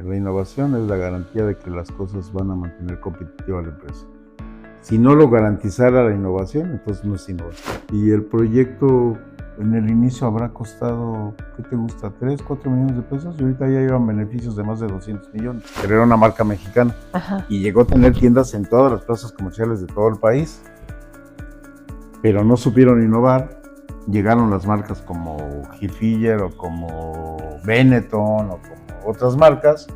La innovación es la garantía de que las cosas van a mantener competitiva la empresa. Si no lo garantizara la innovación, entonces no es innovación. Y el proyecto en el inicio habrá costado, ¿qué te gusta? ¿3, 4 millones de pesos? Y ahorita ya llevan beneficios de más de 200 millones. Pero era una marca mexicana. Ajá. Y llegó a tener tiendas en todas las plazas comerciales de todo el país. Pero no supieron innovar. Llegaron las marcas como Hilfiger o como Benetton o como otras marcas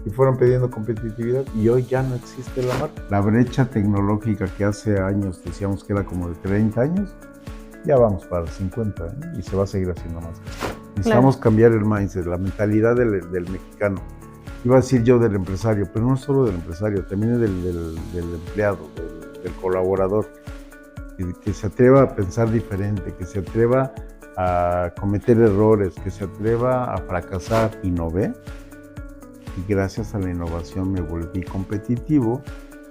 y fueron pidiendo competitividad y hoy ya no existe la marca. La brecha tecnológica que hace años decíamos que era como de 30 años, ya vamos para 50 y se va a seguir haciendo más. Necesitamos cambiar el mindset, la mentalidad del mexicano. Iba a decir yo del empresario, pero no solo del empresario, también del empleado, del colaborador. Que se atreva a pensar diferente, que se atreva a cometer errores, que se atreva a fracasar. Innové y gracias a la innovación me volví competitivo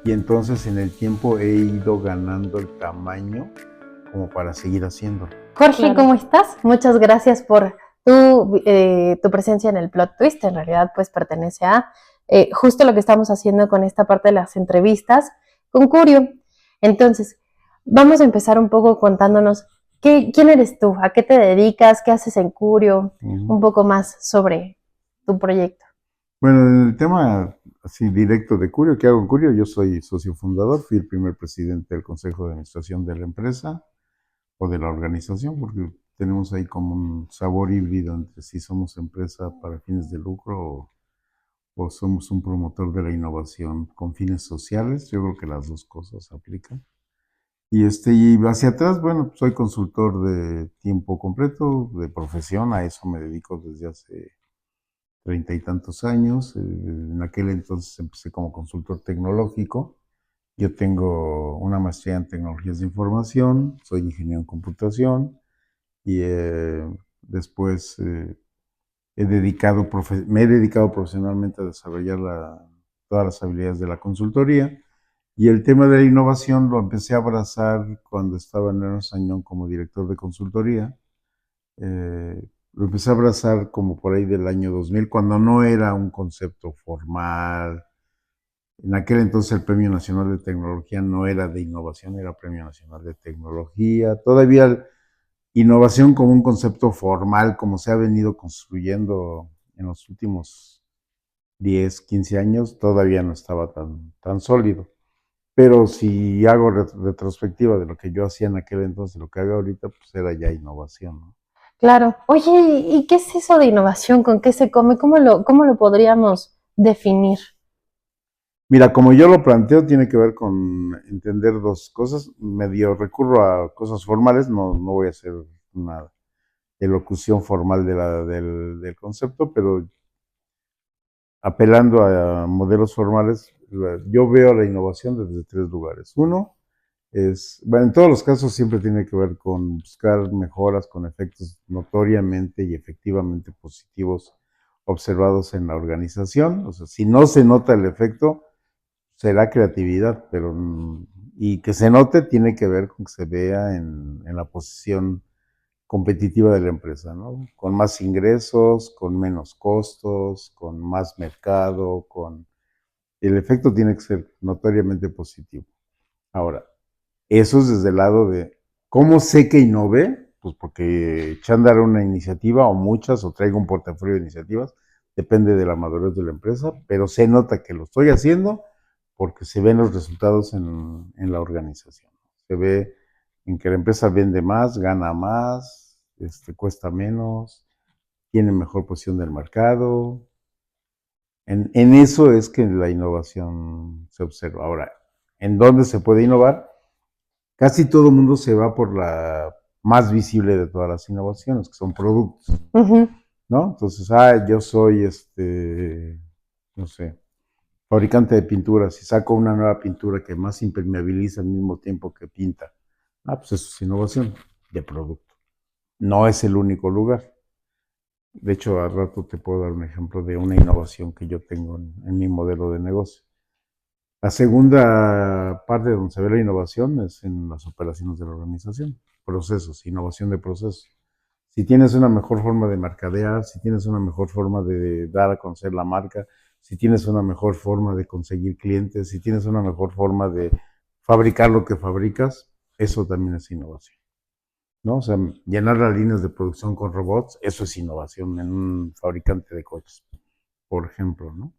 y entonces en el tiempo he ido ganando el tamaño como para seguir haciendo. Jorge, ¿cómo estás? Muchas gracias por tu presencia en el Plot Twist. En realidad, pues pertenece a justo lo que estamos haciendo con esta parte de las entrevistas con Curio. Entonces, vamos a empezar un poco contándonos quién eres tú, a qué te dedicas, qué haces en Curio, un poco más sobre tu proyecto. Bueno, en el tema así directo de Curio, ¿qué hago en Curio? Yo soy socio fundador, fui el primer presidente del consejo de administración de la empresa o de la organización, porque tenemos ahí como un sabor híbrido entre si somos empresa para fines de lucro o somos un promotor de la innovación con fines sociales. Yo creo que las dos cosas aplican. Y hacia atrás, bueno, soy consultor de tiempo completo, de profesión, a eso me dedico desde hace 30 y tantos años. En aquel entonces empecé como consultor tecnológico. Yo tengo una maestría en tecnologías de información, soy ingeniero en computación y después me he dedicado profesionalmente a desarrollar todas las habilidades de la consultoría. Y el tema de la innovación lo empecé a abrazar cuando estaba en Ernst & Young como director de consultoría. Lo empecé a abrazar como por ahí del año 2000, cuando no era un concepto formal. En aquel entonces el Premio Nacional de Tecnología no era de innovación, era Premio Nacional de Tecnología. Todavía innovación como un concepto formal, como se ha venido construyendo en los últimos 10, 15 años, todavía no estaba tan sólido. Pero si hago retrospectiva de lo que yo hacía en aquel entonces, lo que hago ahorita, pues era ya innovación, ¿no? Claro. Oye, ¿y qué es eso de innovación? ¿Con qué se come? ¿Cómo lo podríamos definir? Mira, como yo lo planteo, tiene que ver con entender dos cosas. Medio recurro a cosas formales, no voy a hacer una elocución formal del concepto, pero apelando a modelos formales, yo veo la innovación desde tres lugares. Uno es, bueno, en todos los casos siempre tiene que ver con buscar mejoras con efectos notoriamente y efectivamente positivos observados en la organización. O sea, si no se nota el efecto, será creatividad, pero y que se note tiene que ver con que se vea en la posición competitiva de la empresa, ¿no? Con más ingresos, con menos costos, con más mercado, el efecto tiene que ser notoriamente positivo. Ahora, eso es desde el lado de cómo sé que innové, pues porque eché a andar una iniciativa o muchas, o traigo un portafolio de iniciativas, depende de la madurez de la empresa, pero se nota que lo estoy haciendo porque se ven los resultados en la organización. Se ve en que la empresa vende más, gana más, cuesta menos, tiene mejor posición del mercado. En eso es que la innovación se observa. Ahora, ¿en dónde se puede innovar? Casi todo el mundo se va por la más visible de todas las innovaciones, que son productos, ¿no? Entonces, yo soy, no sé, fabricante de pinturas y saco una nueva pintura que más impermeabiliza al mismo tiempo que pinta. Pues eso es innovación de producto. No es el único lugar. De hecho, al rato te puedo dar un ejemplo de una innovación que yo tengo en mi modelo de negocio. La segunda parte donde se ve la innovación es en las operaciones de la organización, procesos, innovación de procesos. Si tienes una mejor forma de mercadear, si tienes una mejor forma de dar a conocer la marca, si tienes una mejor forma de conseguir clientes, si tienes una mejor forma de fabricar lo que fabricas, eso también es innovación, ¿no? O sea, llenar las líneas de producción con robots, eso es innovación en un fabricante de coches, por ejemplo, ¿no?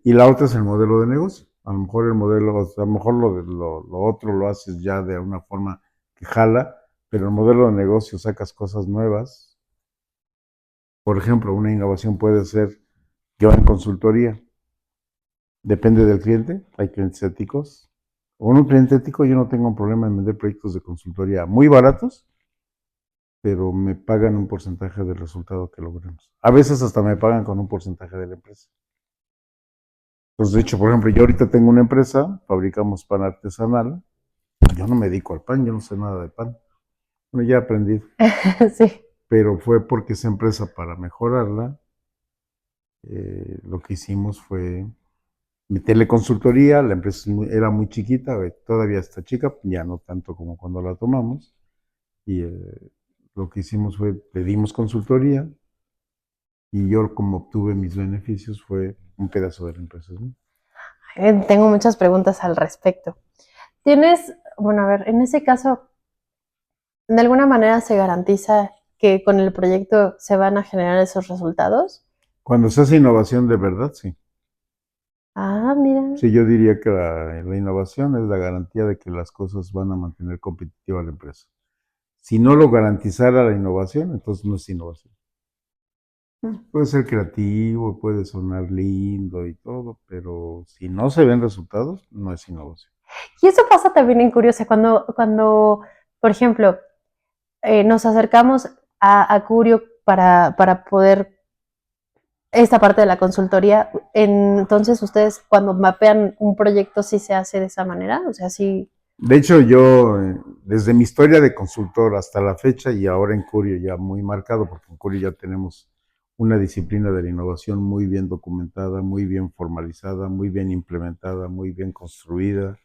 Y la otra es el modelo de negocio. A lo mejor el modelo, a lo mejor lo otro lo haces ya de una forma que jala, pero el modelo de negocio sacas cosas nuevas. Por ejemplo, una innovación puede ser yo en consultoría. Depende del cliente. Hay clientes éticos. Con un cliente ético yo no tengo un problema en vender proyectos de consultoría muy baratos, pero me pagan un porcentaje del resultado que logremos. A veces hasta me pagan con un porcentaje de la empresa. Entonces, de hecho, por ejemplo, yo ahorita tengo una empresa, fabricamos pan artesanal. Yo no me dedico al pan, yo no sé nada de pan. Bueno, ya aprendí, Sí. pero fue porque esa empresa, para mejorarla, lo que hicimos fue meterle consultoría. La empresa era muy chiquita, todavía está chica, ya no tanto como cuando la tomamos. Y lo que hicimos fue, le dimos consultoría y yo como obtuve mis beneficios fue un pedazo de la empresa, ¿no? Tengo muchas preguntas al respecto. Tienes, bueno, a ver, en ese caso, ¿de alguna manera se garantiza que con el proyecto se van a generar esos resultados? Cuando se hace innovación de verdad, sí. Ah, mira. Sí, yo diría que la innovación es la garantía de que las cosas van a mantener competitiva la empresa. Si no lo garantizara la innovación, entonces no es innovación. Puede ser creativo, puede sonar lindo y todo, pero si no se ven resultados, no es innovación. Y eso pasa también en Curiosa, cuando por ejemplo, nos acercamos a Curio para poder esta parte de la consultoría, entonces ustedes cuando mapean un proyecto sí se hace de esa manera, o sea, sí. De hecho, yo, desde mi historia de consultor hasta la fecha y ahora en Curio ya muy marcado, porque en Curio ya tenemos una disciplina de la innovación muy bien documentada, muy bien formalizada, muy bien implementada, muy bien construida.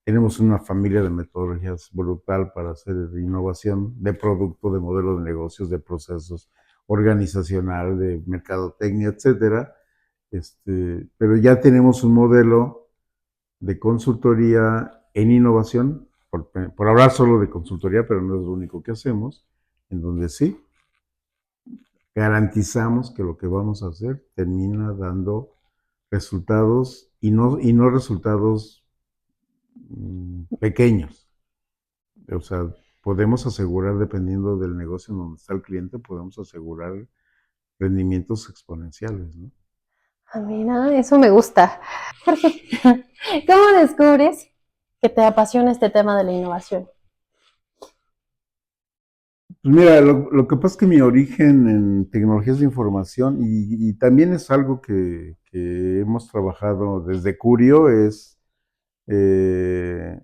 Tenemos una familia de metodologías brutal para hacer innovación de producto, de modelo de negocios, de procesos organizacional, de mercadotecnia, etcétera. Pero ya tenemos un modelo de consultoría en innovación, por hablar solo de consultoría, pero no es lo único que hacemos, en donde sí garantizamos que lo que vamos a hacer termina dando resultados y no resultados pequeños. O sea, podemos asegurar, dependiendo del negocio en donde está el cliente, podemos asegurar rendimientos exponenciales, ¿no? Ah, mira, eso me gusta. Jorge, ¿cómo descubres que te apasiona este tema de la innovación? Pues mira, lo que pasa es que mi origen en tecnologías de información y también es algo que hemos trabajado desde Curio, es eh,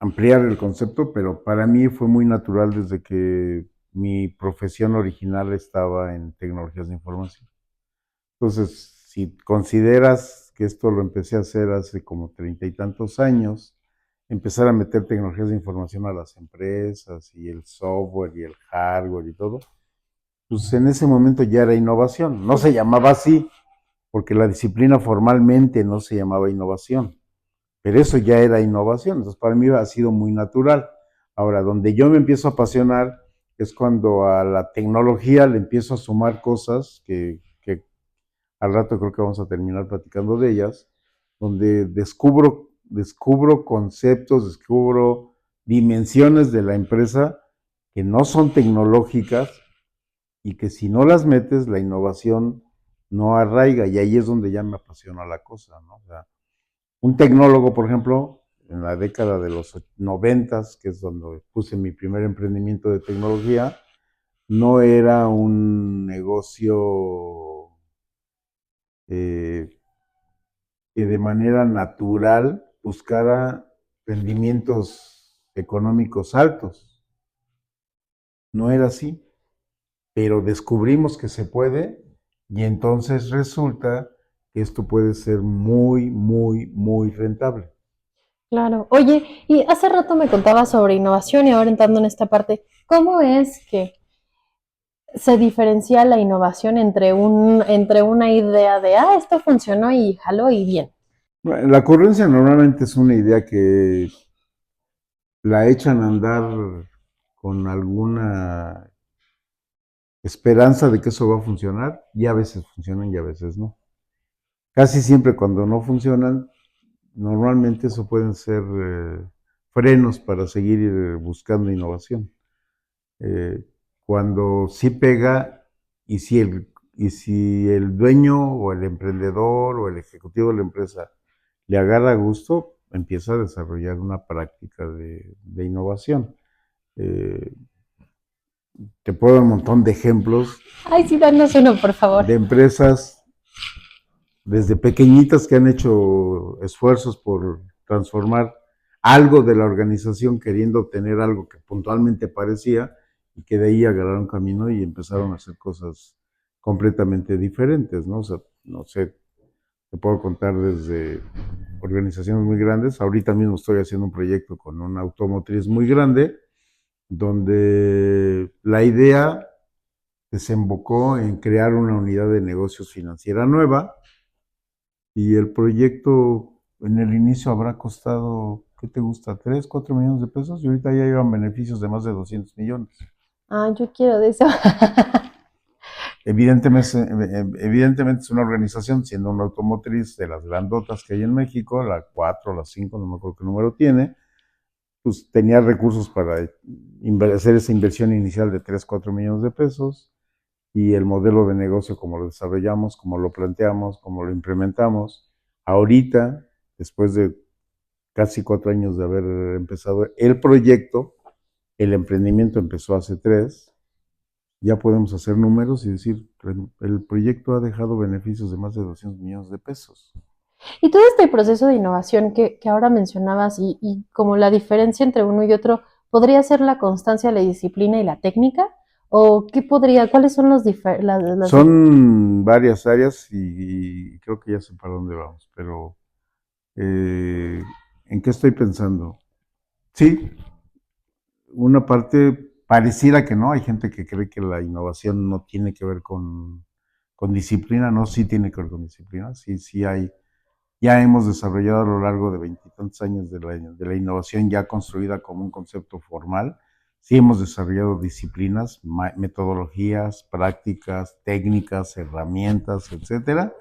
ampliar el concepto, pero para mí fue muy natural desde que mi profesión original estaba en tecnologías de información. Entonces, si consideras que esto lo empecé a hacer hace como 30 y tantos años, empezar a meter tecnologías de información a las empresas y el software y el hardware y todo, pues en ese momento ya era innovación. No se llamaba así, porque la disciplina formalmente no se llamaba innovación, pero eso ya era innovación. Entonces, para mí ha sido muy natural. Ahora, donde yo me empiezo a apasionar es cuando a la tecnología le empiezo a sumar cosas que al rato creo que vamos a terminar platicando de ellas, donde descubro conceptos, descubro dimensiones de la empresa que no son tecnológicas y que si no las metes, la innovación no arraiga, y ahí es donde ya me apasiona la cosa, ¿no? O sea, un tecnólogo, por ejemplo, en la década de los noventas, que es donde puse mi primer emprendimiento de tecnología, no era un negocio eh, que de manera natural buscara rendimientos económicos altos. No era así, pero descubrimos que se puede y entonces resulta que esto puede ser muy, muy, muy rentable. Claro. Oye, y hace rato me contabas sobre innovación y ahora entrando en esta parte, ¿cómo es que se diferencia la innovación entre una idea de, esto funcionó y jaló y bien? Bueno, la ocurrencia normalmente es una idea que la echan a andar con alguna esperanza de que eso va a funcionar y a veces funcionan y a veces no. Casi siempre cuando no funcionan, normalmente eso pueden ser frenos para seguir buscando innovación. Eh, Cuando sí pega y si el dueño o el emprendedor o el ejecutivo de la empresa le agarra gusto, empieza a desarrollar una práctica de innovación. Eh, Te puedo dar un montón de ejemplos Ay, sí, danos uno, por favor. de empresas desde pequeñitas que han hecho esfuerzos por transformar algo de la organización queriendo obtener algo que puntualmente parecía y que de ahí agarraron camino y empezaron a hacer cosas completamente diferentes, ¿no? O sea, no sé, te puedo contar desde organizaciones muy grandes. Ahorita mismo estoy haciendo un proyecto con una automotriz muy grande donde la idea desembocó en crear una unidad de negocios financiera nueva y el proyecto en el inicio habrá costado, ¿qué te gusta? $3, $4 millones y ahorita ya llevan beneficios de más de 200 millones. Yo quiero de eso. Evidentemente es una organización, siendo una automotriz de las grandotas que hay en México, la 4, la 5, no me acuerdo qué número tiene, pues tenía recursos para hacer esa inversión inicial de 3, 4 millones de pesos y el modelo de negocio como lo desarrollamos, como lo planteamos, como lo implementamos. Ahorita, después de casi 4 años de haber empezado el proyecto, el emprendimiento empezó hace 3, ya podemos hacer números y decir, el proyecto ha dejado beneficios de más de 200 millones de pesos. Y todo este proceso de innovación que ahora mencionabas y como la diferencia entre uno y otro, ¿podría ser la constancia, la disciplina y la técnica? ¿O cuáles son Son varias áreas y creo que ya sé para dónde vamos, pero eh, ¿en qué estoy pensando? Sí, una parte pareciera que no, hay gente que cree que la innovación no tiene que ver con disciplina, no, sí tiene que ver con disciplina, sí, sí hay, ya hemos desarrollado a lo largo de veintitantos años de la innovación ya construida como un concepto formal, sí hemos desarrollado disciplinas, metodologías, prácticas, técnicas, herramientas, etcétera,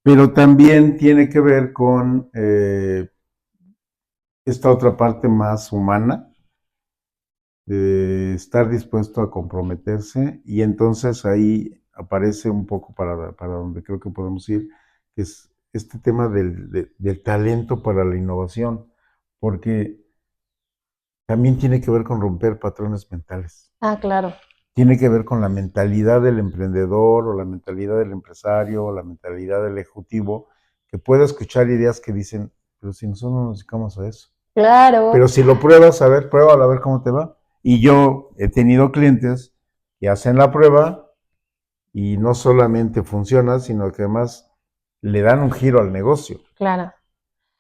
pero también tiene que ver con esta otra parte más humana, de estar dispuesto a comprometerse y entonces ahí aparece un poco para donde creo que podemos ir, que es este tema del talento para la innovación, porque también tiene que ver con romper patrones mentales, Claro. tiene que ver con la mentalidad del emprendedor o la mentalidad del empresario o la mentalidad del ejecutivo, que puede escuchar ideas que dicen, pero si nosotros no nos dedicamos a eso. Claro. Pero si lo pruebas, a ver, pruébalo a ver cómo te va. Y yo he tenido clientes que hacen la prueba y no solamente funciona, sino que además le dan un giro al negocio, Claro.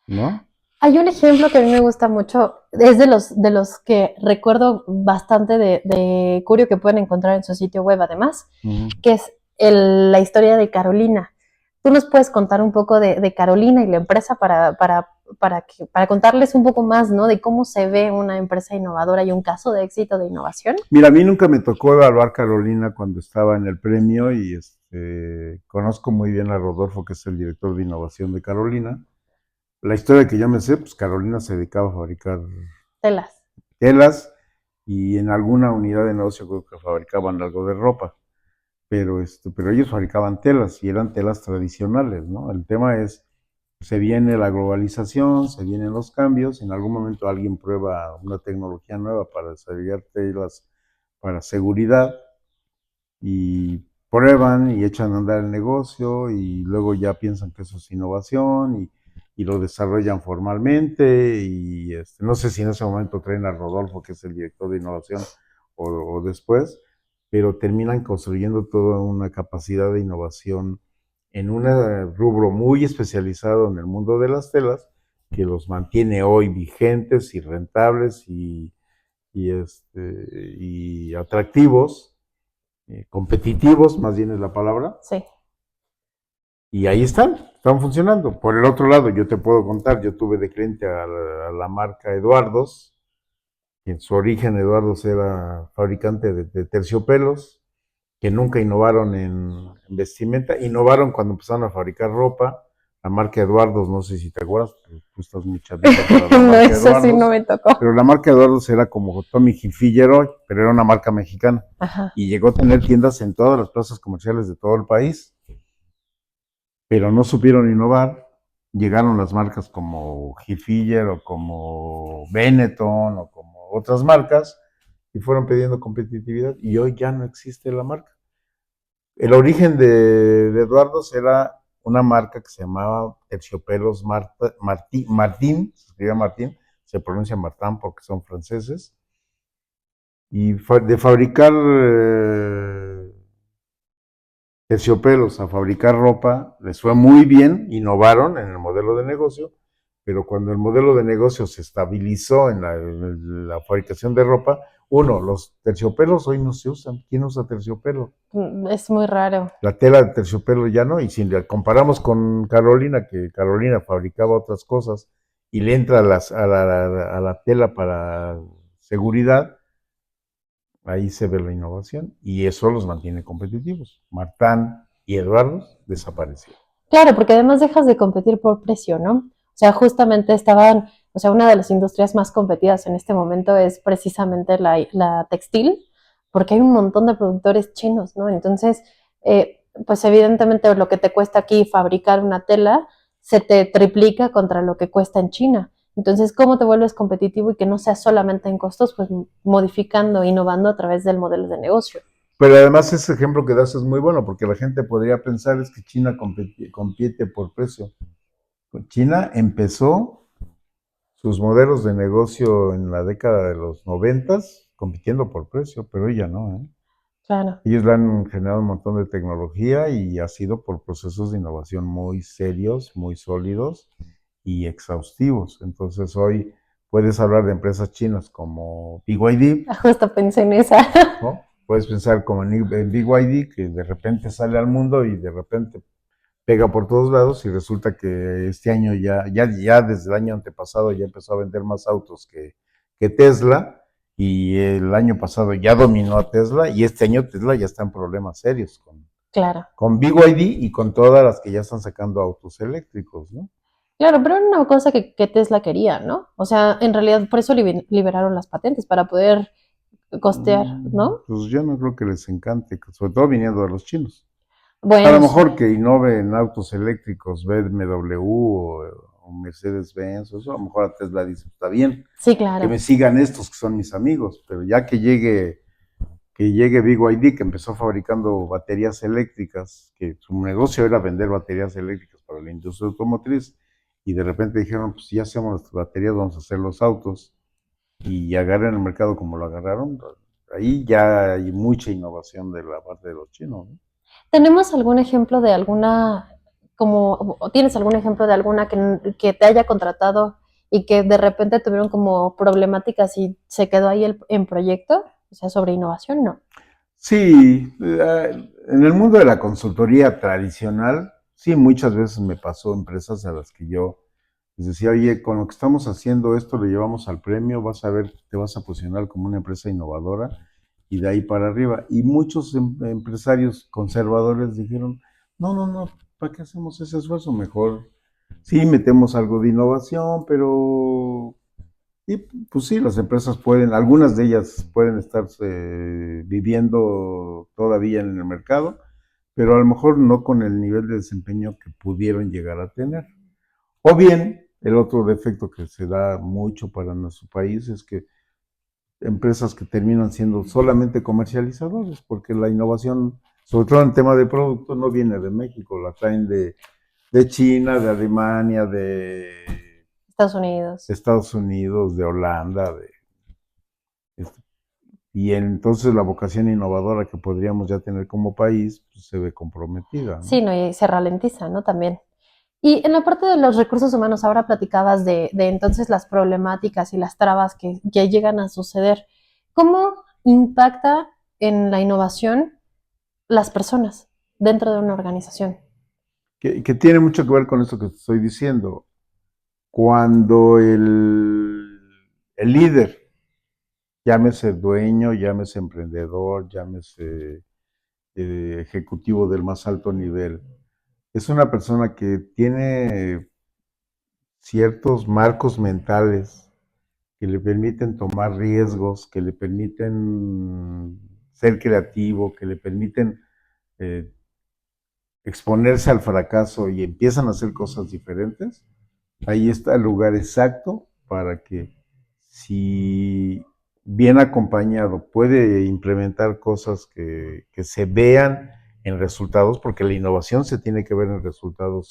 ¿no? Hay un ejemplo que a mí me gusta mucho, es de los que recuerdo bastante de Curio que pueden encontrar en su sitio web además, que es la historia de Carolina. ¿Tú nos puedes contar un poco de Carolina y la empresa para contarles un poco más, ¿no? De cómo se ve una empresa innovadora y un caso de éxito de innovación? Mira, a mí nunca me tocó evaluar Carolina cuando estaba en el premio y conozco muy bien a Rodolfo, que es el director de innovación de Carolina. La historia que yo me sé, pues Carolina se dedicaba a fabricar Telas. telas y en alguna unidad de negocio creo que fabricaban algo de ropa, pero ellos fabricaban telas y eran telas tradicionales, ¿no? El tema es, se viene la globalización, se vienen los cambios, en algún momento alguien prueba una tecnología nueva para desarrollar telas para seguridad y prueban y echan a andar el negocio y luego ya piensan que eso es innovación y lo desarrollan formalmente y no sé si en ese momento traen a Rodolfo, que es el director de innovación, o después, pero terminan construyendo toda una capacidad de innovación en un rubro muy especializado en el mundo de las telas que los mantiene hoy vigentes y rentables y atractivos competitivos, más bien es la palabra, Sí. y ahí están funcionando. Por el otro lado, yo te puedo contar, yo tuve de cliente a la marca Eduardos, que en su origen Eduardos era fabricante de terciopelos, que nunca innovaron en vestimenta, innovaron cuando empezaron a fabricar ropa. La marca Eduardos, no sé si te acuerdas, tú estás muy chavita para la No, marca eso sí no Eduardos, me tocó. pero la marca Eduardos era como Tommy Hilfiger, pero era una marca mexicana Ajá. y llegó a tener tiendas en todas las plazas comerciales de todo el país, pero no supieron innovar. Llegaron las marcas como Hilfiger o como Benetton o como otras marcas y fueron pidiendo competitividad y hoy ya no existe la marca. El origen de Eduardos era una marca que se llamaba Terciopelos Martín, se escribía Martín, se pronuncia Martin porque son franceses, y de fabricar terciopelos a fabricar ropa, les fue muy bien, innovaron en el modelo de negocio, pero cuando el modelo de negocio se estabilizó en la fabricación de ropa, uno, los terciopelos hoy no se usan. ¿Quién usa terciopelo? Es muy raro. La tela de terciopelo ya no, y si la comparamos con Carolina, que Carolina fabricaba otras cosas y le entra a la tela para seguridad, ahí se ve la innovación y eso los mantiene competitivos. Martán y Eduardo desaparecieron. Claro, porque además dejas de competir por precio, ¿no? O sea, justamente estaban, o sea, una de las industrias más competidas en este momento es precisamente la textil, porque hay un montón de productores chinos, ¿no? Entonces, pues evidentemente lo que te cuesta aquí fabricar una tela se te triplica contra lo que cuesta en China. Entonces, ¿cómo te vuelves competitivo y que no sea solamente en costos, pues modificando, innovando a través del modelo de negocio? Pero además ese ejemplo que das es muy bueno porque la gente podría pensar es que China compite por precio. China empezó sus modelos de negocio en la década de los 90 compitiendo por precio, pero ella no, ¿eh? Claro. Ellos le han generado un montón de tecnología y ha sido por procesos de innovación muy serios, muy sólidos y exhaustivos. Entonces hoy puedes hablar de empresas chinas como BYD, Justo pensé en esa. ¿no? Puedes pensar como en BYD, que de repente sale al mundo y de repente pega por todos lados y resulta que este año ya desde el año antepasado ya empezó a vender más autos que Tesla y el año pasado ya dominó a Tesla y este año Tesla ya está en problemas serios Claro. con BYD y con todas las que ya están sacando autos eléctricos, ¿no? Claro, pero era una cosa que Tesla quería, ¿no? O sea, en realidad por eso liberaron las patentes, para poder costear, ¿no? Pues yo no creo que les encante, sobre todo viniendo de los chinos. A lo Bueno, sí, mejor que innove en autos eléctricos, BMW o Mercedes-Benz, eso a lo mejor a Tesla dice, está bien, sí, que claro, me sigan estos que son mis amigos, pero ya que llegue BYD, que empezó fabricando baterías eléctricas, que su negocio era vender baterías eléctricas para la industria automotriz, y de repente dijeron, pues si ya hacemos las baterías, vamos a hacer los autos, y agarran el mercado como lo agarraron, ahí ya hay mucha innovación de la parte de los chinos, ¿no? ¿tenemos algún ejemplo de alguna, como, o tienes algún ejemplo de alguna que te haya contratado y que de repente tuvieron como problemáticas y se quedó ahí en proyecto? O sea, sobre innovación, no. Sí, en el mundo de la consultoría tradicional, sí, muchas veces me pasó empresas a las que yo les decía, oye, con lo que estamos haciendo esto lo llevamos al premio, vas a ver, te vas a posicionar como una empresa innovadora y de ahí para arriba. Y muchos empresarios conservadores dijeron, no, ¿para qué hacemos ese esfuerzo? Mejor sí metemos algo de innovación, pero y pues sí, las empresas pueden, algunas de ellas pueden estarse viviendo todavía en el mercado, pero a lo mejor no con el nivel de desempeño que pudieron llegar a tener. O bien, el otro defecto que se da mucho para nuestro país es que empresas que terminan siendo solamente comercializadores, porque la innovación, sobre todo en tema de producto, no viene de México, la traen de China, de Alemania, Estados Unidos. de Estados Unidos, de Holanda, este, y entonces la vocación innovadora que podríamos ya tener como país pues, se ve comprometida, Sí, ¿no? no, y se ralentiza, ¿no? También. Y en la parte de los recursos humanos, ahora platicabas de entonces las problemáticas y las trabas que llegan a suceder. ¿Cómo impacta en la innovación las personas dentro de una organización. Que tiene mucho que ver con esto que te estoy diciendo. Cuando el líder, llámese dueño, llámese emprendedor, llámese ejecutivo del más alto nivel, es una persona que tiene ciertos marcos mentales que le permiten tomar riesgos, que le permiten ser creativo, que le permiten eh, exponerse al fracaso y empiezan a hacer cosas diferentes, ahí está el lugar exacto para que, si bien acompañado, puede implementar cosas que se vean en resultados, porque la innovación se tiene que ver en resultados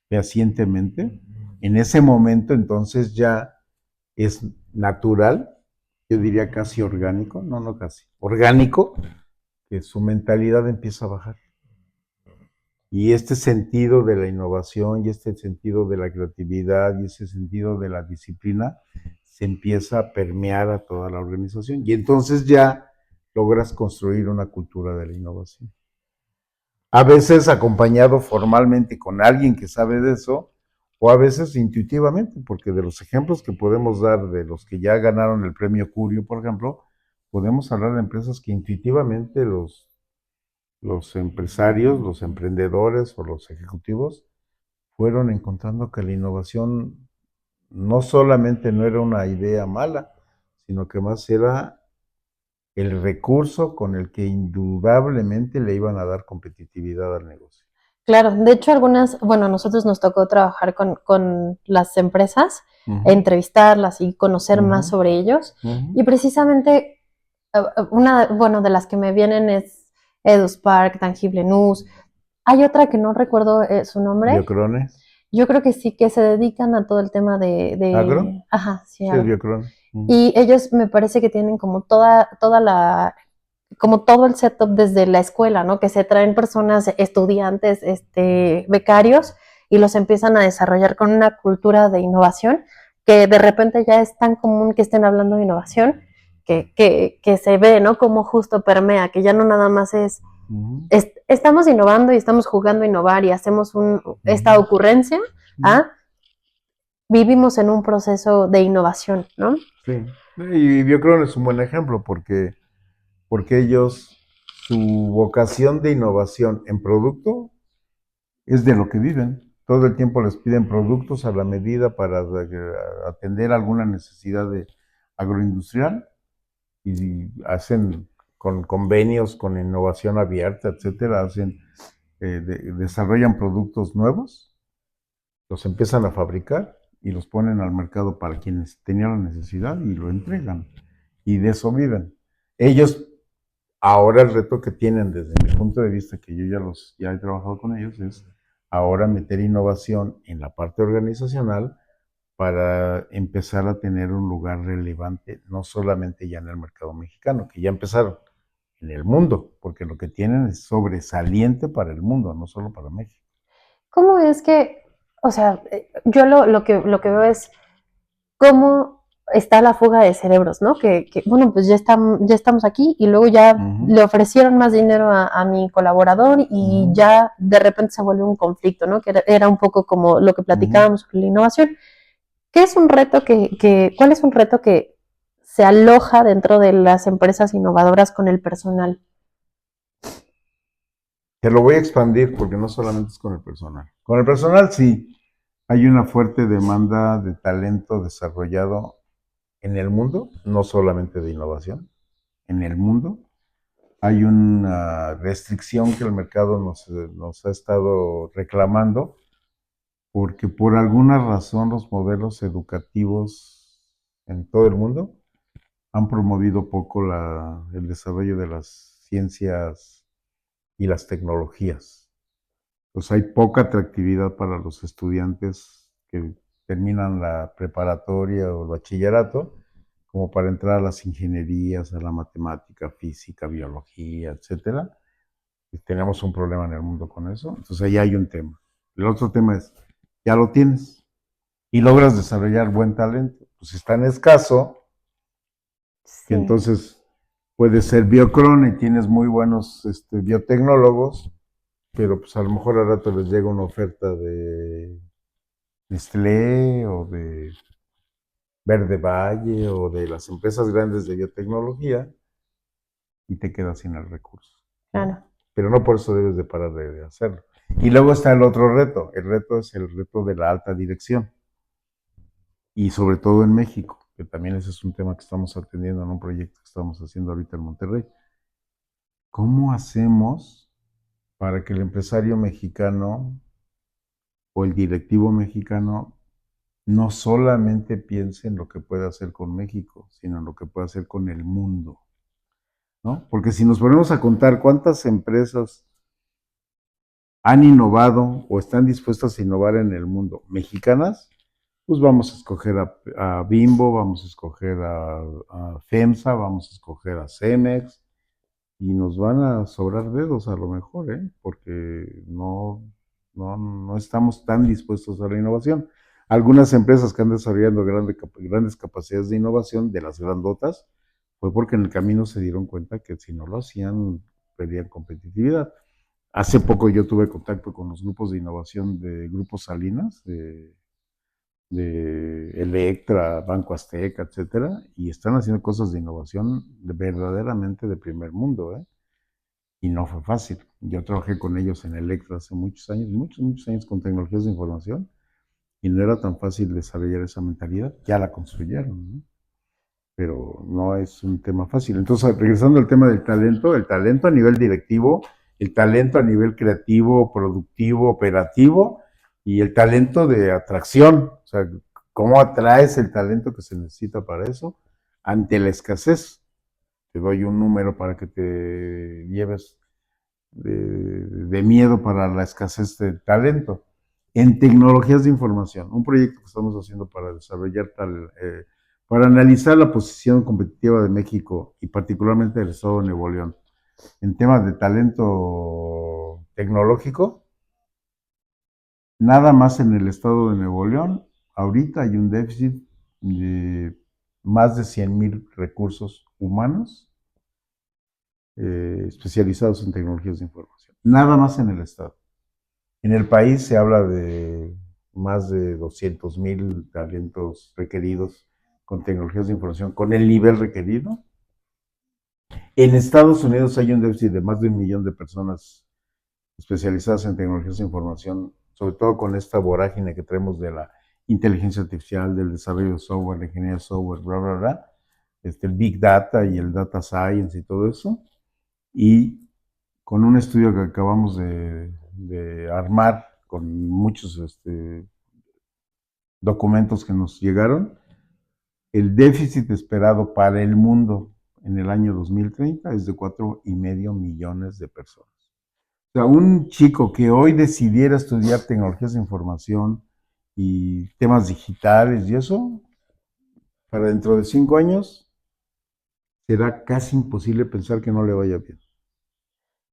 fehacientemente. En ese momento entonces ya es natural, yo diría casi orgánico, no casi, orgánico, que su mentalidad empieza a bajar. Y este sentido de la innovación y este sentido de la creatividad y ese sentido de la disciplina se empieza a permear a toda la organización. Y entonces ya logras construir una cultura de la innovación. A veces acompañado formalmente con alguien que sabe de eso, o a veces intuitivamente, porque de los ejemplos que podemos dar de los que ya ganaron el premio Curio, por ejemplo, podemos hablar de empresas que intuitivamente los empresarios, los emprendedores o los ejecutivos fueron encontrando que la innovación no solamente no era una idea mala, sino que más era el recurso con el que indudablemente le iban a dar competitividad al negocio. Claro, de hecho algunas, bueno, a nosotros nos tocó trabajar con las empresas, entrevistarlas y conocer más sobre ellos. Y precisamente una, bueno, de las que me vienen es EduSpark, Tangible News. Hay otra que no recuerdo su nombre. Biocrones. Yo creo que sí, que se dedican a todo el tema ¿Agro? Ajá, sí, Sí, es agro. Biocrones. Y ellos me parece que tienen como toda la, como todo el setup desde la escuela, ¿no? Que se traen personas, estudiantes, becarios, y los empiezan a desarrollar con una cultura de innovación que de repente ya es tan común que estén hablando de innovación que se ve, ¿no? Como justo permea, que ya no nada más estamos innovando y estamos jugando a innovar y hacemos esta ocurrencia, ¿ah? Vivimos en un proceso de innovación, ¿no? Sí. Y Biocrones es un buen ejemplo porque ellos, su vocación de innovación en producto es de lo que viven. Todo el tiempo les piden productos a la medida para atender alguna necesidad de agroindustrial y hacen con convenios con innovación abierta, etcétera, desarrollan productos nuevos, los empiezan a fabricar y los ponen al mercado para quienes tenían la necesidad y lo entregan. Y de eso viven. Ellos, ahora el reto que tienen desde mi punto de vista, que yo ya he trabajado con ellos, es ahora meter innovación en la parte organizacional para empezar a tener un lugar relevante, no solamente ya en el mercado mexicano, que ya empezaron, en el mundo, porque lo que tienen es sobresaliente para el mundo, no solo para México. ¿Cómo es que, o sea, yo lo que veo es cómo está la fuga de cerebros, ¿no? Bueno, pues ya estamos aquí y luego ya le ofrecieron más dinero a mi colaborador y ya de repente se vuelve un conflicto, ¿no? Que era un poco como lo que platicábamos sobre la innovación. ¿Qué es un reto cuál es un reto que se aloja dentro de las empresas innovadoras con el personal? Te lo voy a expandir porque no solamente es con el personal. Con el personal sí, hay una fuerte demanda de talento desarrollado en el mundo, no solamente de innovación, en el mundo. Hay una restricción que el mercado nos ha estado reclamando porque por alguna razón los modelos educativos en todo el mundo han promovido poco el desarrollo de las ciencias y las tecnologías. Pues hay poca atractividad para los estudiantes que terminan la preparatoria o el bachillerato como para entrar a las ingenierías, a la matemática, física, biología, etcétera. Y tenemos un problema en el mundo con eso. Entonces ahí hay un tema. El otro tema es, ya lo tienes y logras desarrollar buen talento. Pues si es tan escaso, que Sí. entonces puede ser Biocron y tienes muy buenos biotecnólogos, pero pues a lo mejor al rato les llega una oferta de Nestlé o de Verde Valle o de las empresas grandes de biotecnología y te quedas sin el recurso, ¿no? Claro. Pero no por eso debes de parar de hacerlo. Y luego está el otro reto. El reto es el reto de la alta dirección. Y sobre todo en México, que también ese es un tema que estamos atendiendo en un proyecto que estamos haciendo ahorita en Monterrey. ¿Cómo hacemos para que el empresario mexicano o el directivo mexicano no solamente piense en lo que puede hacer con México, sino en lo que puede hacer con el mundo? ¿No? Porque si nos ponemos a contar cuántas empresas han innovado o están dispuestas a innovar en el mundo mexicanas, pues vamos a escoger a Bimbo, vamos a escoger a FEMSA, vamos a escoger a Cemex, y nos van a sobrar dedos a lo mejor, ¿eh? Porque no estamos tan dispuestos a la innovación. Algunas empresas que han desarrollado grandes capacidades de innovación, de las grandotas, fue porque en el camino se dieron cuenta que si no lo hacían, perdían competitividad. Hace poco yo tuve contacto con los grupos de innovación de Grupo Salinas, de Electra, Banco Azteca, etcétera, y están haciendo cosas de innovación verdaderamente de primer mundo, ¿eh? Y no fue fácil. Yo trabajé con ellos en Electra hace muchos años con tecnologías de información, y no era tan fácil desarrollar esa mentalidad. Ya la construyeron, ¿no? Pero no es un tema fácil. Entonces, regresando al tema del talento, el talento a nivel directivo, el talento a nivel creativo, productivo, operativo, y el talento de atracción, o sea, cómo atraes el talento que se necesita para eso ante la escasez. Te doy un número para que te lleves de miedo para la escasez de talento. En tecnologías de información, un proyecto que estamos haciendo para desarrollar para analizar la posición competitiva de México y particularmente del Estado de Nuevo León en temas de talento tecnológico. Nada más en el Estado de Nuevo León, ahorita hay un déficit de más de 100,000 recursos humanos especializados en tecnologías de información. Nada más en el Estado. En el país se habla de más de 200,000 talentos requeridos con tecnologías de información, con el nivel requerido. En Estados Unidos hay un déficit de más de 1,000,000 de personas especializadas en tecnologías de información, sobre todo con esta vorágine que tenemos de la inteligencia artificial, del desarrollo de software, la ingeniería de software, bla, bla, bla, el Big Data y el Data Science y todo eso. Y con un estudio que acabamos de armar, con muchos documentos que nos llegaron, el déficit esperado para el mundo en el año 2030 es de 4,5 millones de personas. O sea, un chico que hoy decidiera estudiar tecnologías de información y temas digitales y eso, para dentro de 5 años, será casi imposible pensar que no le vaya bien.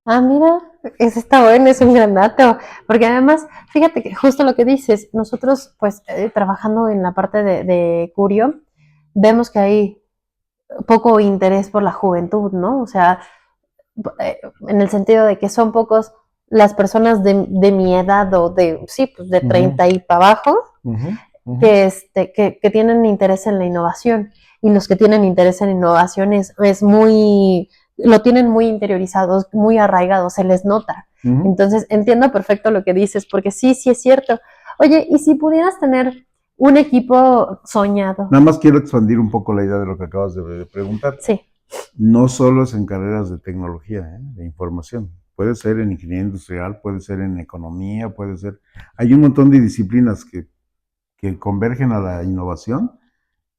Ah, mira, eso está bueno, es un gran dato, porque además, fíjate que justo lo que dices, nosotros pues trabajando en la parte de Curio, vemos que hay poco interés por la juventud, ¿no? O sea, en el sentido de que son pocos las personas de mi edad o de, sí, pues de 30 y para abajo, que tienen interés en la innovación. Y los que tienen interés en innovación es muy, lo tienen muy interiorizado, muy arraigado, se les nota. Entonces entiendo perfecto lo que dices, porque sí, sí es cierto. Oye, ¿y si pudieras tener un equipo soñado? Nada más quiero expandir un poco la idea de lo que acabas de preguntar. Sí. No solo es en carreras de tecnología, de información. Puede ser en ingeniería industrial, puede ser en economía, puede ser. Hay un montón de disciplinas que convergen a la innovación,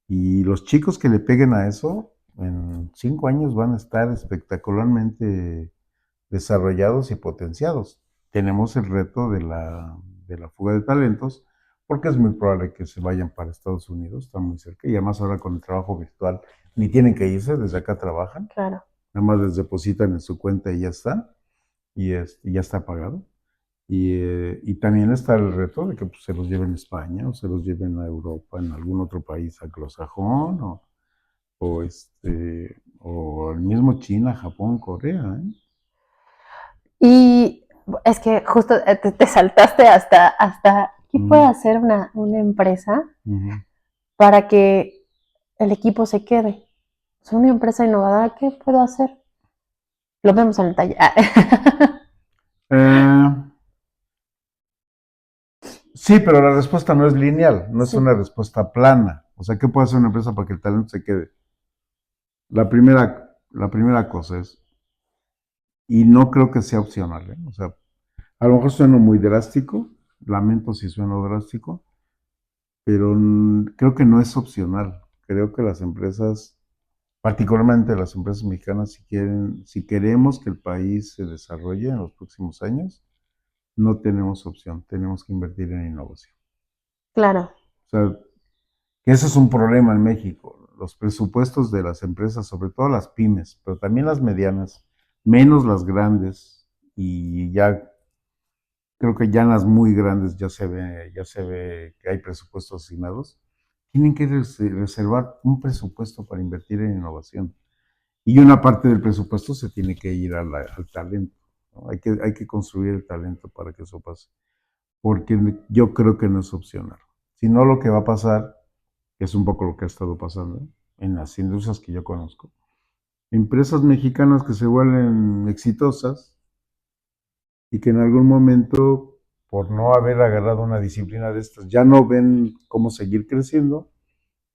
y los chicos que le peguen a eso, en 5 años van a estar espectacularmente desarrollados y potenciados. Tenemos el reto de la fuga de talentos, porque es muy probable que se vayan para Estados Unidos, está muy cerca, y además ahora con el trabajo virtual ni tienen que irse, desde acá trabajan, Claro. nada más les depositan en su cuenta y ya está, y ya está pagado. Y también está el reto de que pues, se los lleven a España o se los lleven a Europa, en algún otro país anglosajón, o o el mismo China, Japón, Corea, ¿eh? Y es que justo te saltaste hasta ¿qué puede Ujú, hacer una empresa ujú. para que el equipo se quede? Soy una empresa innovadora, ¿qué puedo hacer? Lo vemos en el taller. Eh, sí, pero la respuesta no es lineal, no es Sí, una respuesta plana. O sea, ¿qué puede hacer una empresa para que el talento se quede? La primera cosa es, y no creo que sea opcional, ¿eh? O sea, a lo mejor suena muy drástico, lamento si suena drástico, pero creo que no es opcional. Creo que las empresas, particularmente las empresas mexicanas, si queremos que el país se desarrolle en los próximos años, no tenemos opción, tenemos que invertir en innovación. claro, O sea, que ese es un problema en México. Los presupuestos de las empresas, sobre todo las pymes, pero también las medianas, menos las grandes, y ya creo que ya en las muy grandes ya se ve que hay presupuestos asignados, tienen que reservar un presupuesto para invertir en innovación. Y una parte del presupuesto se tiene que ir al talento, ¿no? Hay que construir el talento para que eso pase. Porque yo creo que no es opcional. Si no, lo que va a pasar, que es un poco lo que ha estado pasando en las industrias que yo conozco, empresas mexicanas que se vuelven exitosas y que en algún momento, por no haber agarrado una disciplina de estas, ya no ven cómo seguir creciendo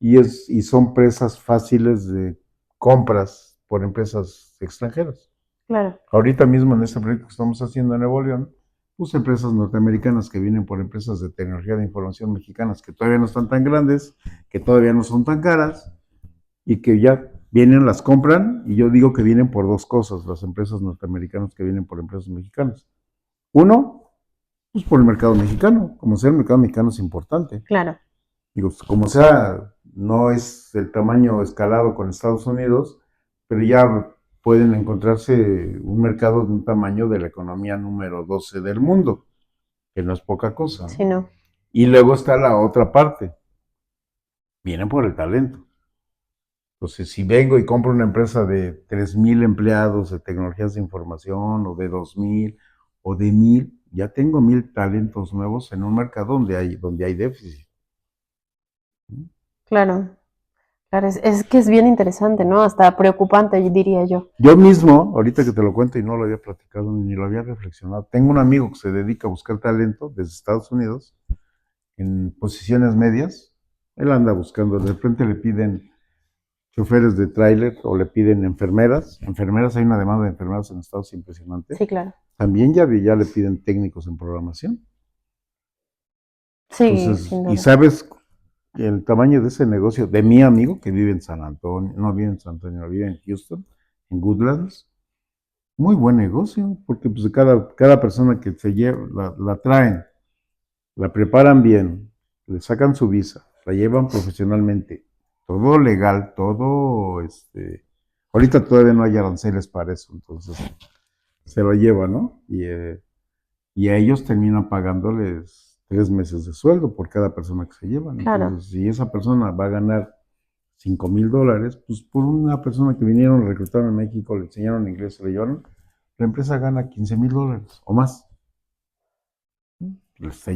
y son presas fáciles de compras por empresas extranjeras. claro. Ahorita mismo en este proyecto que estamos haciendo en Nuevo León, pues empresas norteamericanas que vienen por empresas de tecnología de información mexicanas que todavía no están tan grandes, que todavía no son tan caras y que ya vienen, las compran, y yo digo que vienen por dos cosas, las empresas norteamericanas que vienen por empresas mexicanas. Uno, pues por el mercado mexicano, como sea el mercado mexicano es importante. Claro, Digo, como sea, no es el tamaño escalado con Estados Unidos, pero ya pueden encontrarse un mercado de un tamaño de la economía número 12 del mundo, que no es poca cosa, sí, ¿no? no. Y luego está la otra parte, vienen por el talento. Entonces, si vengo y compro una empresa de 3,000 empleados de tecnologías de información, o de 2,000, o de 1,000, ya tengo 1,000 talentos nuevos en un mercado donde hay déficit. Claro, claro, es que es bien interesante, ¿no? Hasta preocupante, diría yo. Yo mismo, ahorita que te lo cuento y no lo había platicado ni lo había reflexionado, tengo un amigo que se dedica a buscar talento desde Estados Unidos en posiciones medias. Él anda buscando, de repente le piden choferes de tráiler o le piden enfermeras. Enfermeras, hay una demanda de enfermeras en Estados impresionante. Sí, claro. También ya le piden técnicos en programación. Sí, Entonces, sin y duda. sabes el tamaño de ese negocio de mi amigo que vive en San Antonio, no vive en San Antonio, vive en Houston, en Woodlands. Muy buen negocio, porque pues cada persona que se lleva, la traen, la preparan bien, le sacan su visa, la llevan profesionalmente, todo legal, todo, ahorita todavía no hay aranceles para eso, entonces se lo llevan, ¿no? Y a ellos terminan pagándoles 3 meses de sueldo por cada persona que se llevan. Claro. Entonces, si esa persona va a ganar $5,000, pues por una persona que vinieron, reclutaron en México, le enseñaron inglés, se lo llevaron, la empresa gana $15,000 o más.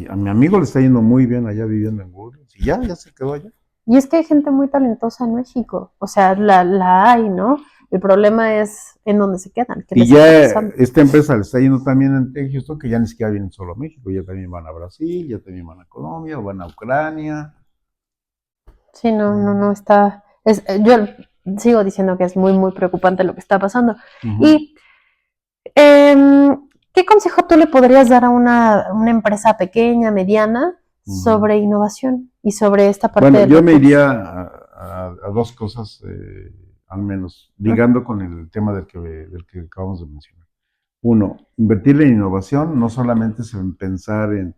A mi amigo le está yendo muy bien allá viviendo en Google. Y ya se quedó allá. Y es que hay gente muy talentosa en México, o sea, la hay, ¿no? El problema es en dónde se quedan, qué Y les ya está pasando. esta empresa le está yendo también en Houston, que ya ni siquiera vienen solo a México, ya también van a Brasil, ya también van a Colombia, van a Ucrania. Sí, no está. Yo sigo diciendo que es muy, muy preocupante lo que está pasando. Ujú, Y ¿qué consejo tú le podrías dar a una empresa pequeña, mediana, ujú. sobre innovación y sobre esta parte Bueno, del yo me recurso? iría a dos cosas, al menos, Mm, ligando con el tema del que acabamos de mencionar. Uno, invertir en innovación no solamente es en pensar en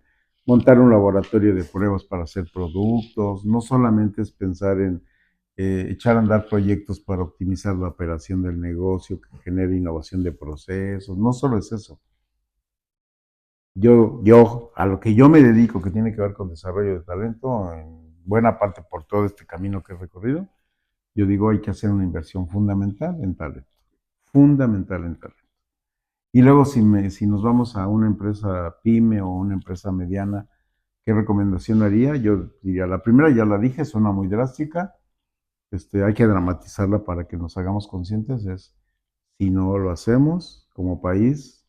montar un laboratorio de pruebas para hacer productos, no solamente es pensar en echar a andar proyectos para optimizar la operación del negocio, que genere innovación de procesos, no solo es eso. A lo que yo me dedico, que tiene que ver con desarrollo de talento, en buena parte por todo este camino que he recorrido, yo digo hay que hacer una inversión fundamental en talento. Fundamental en talento. Y luego si nos vamos a una empresa pyme o una empresa mediana, ¿qué recomendación haría? Yo diría, la primera ya la dije, suena muy drástica, hay que dramatizarla para que nos hagamos conscientes, es si no lo hacemos como país,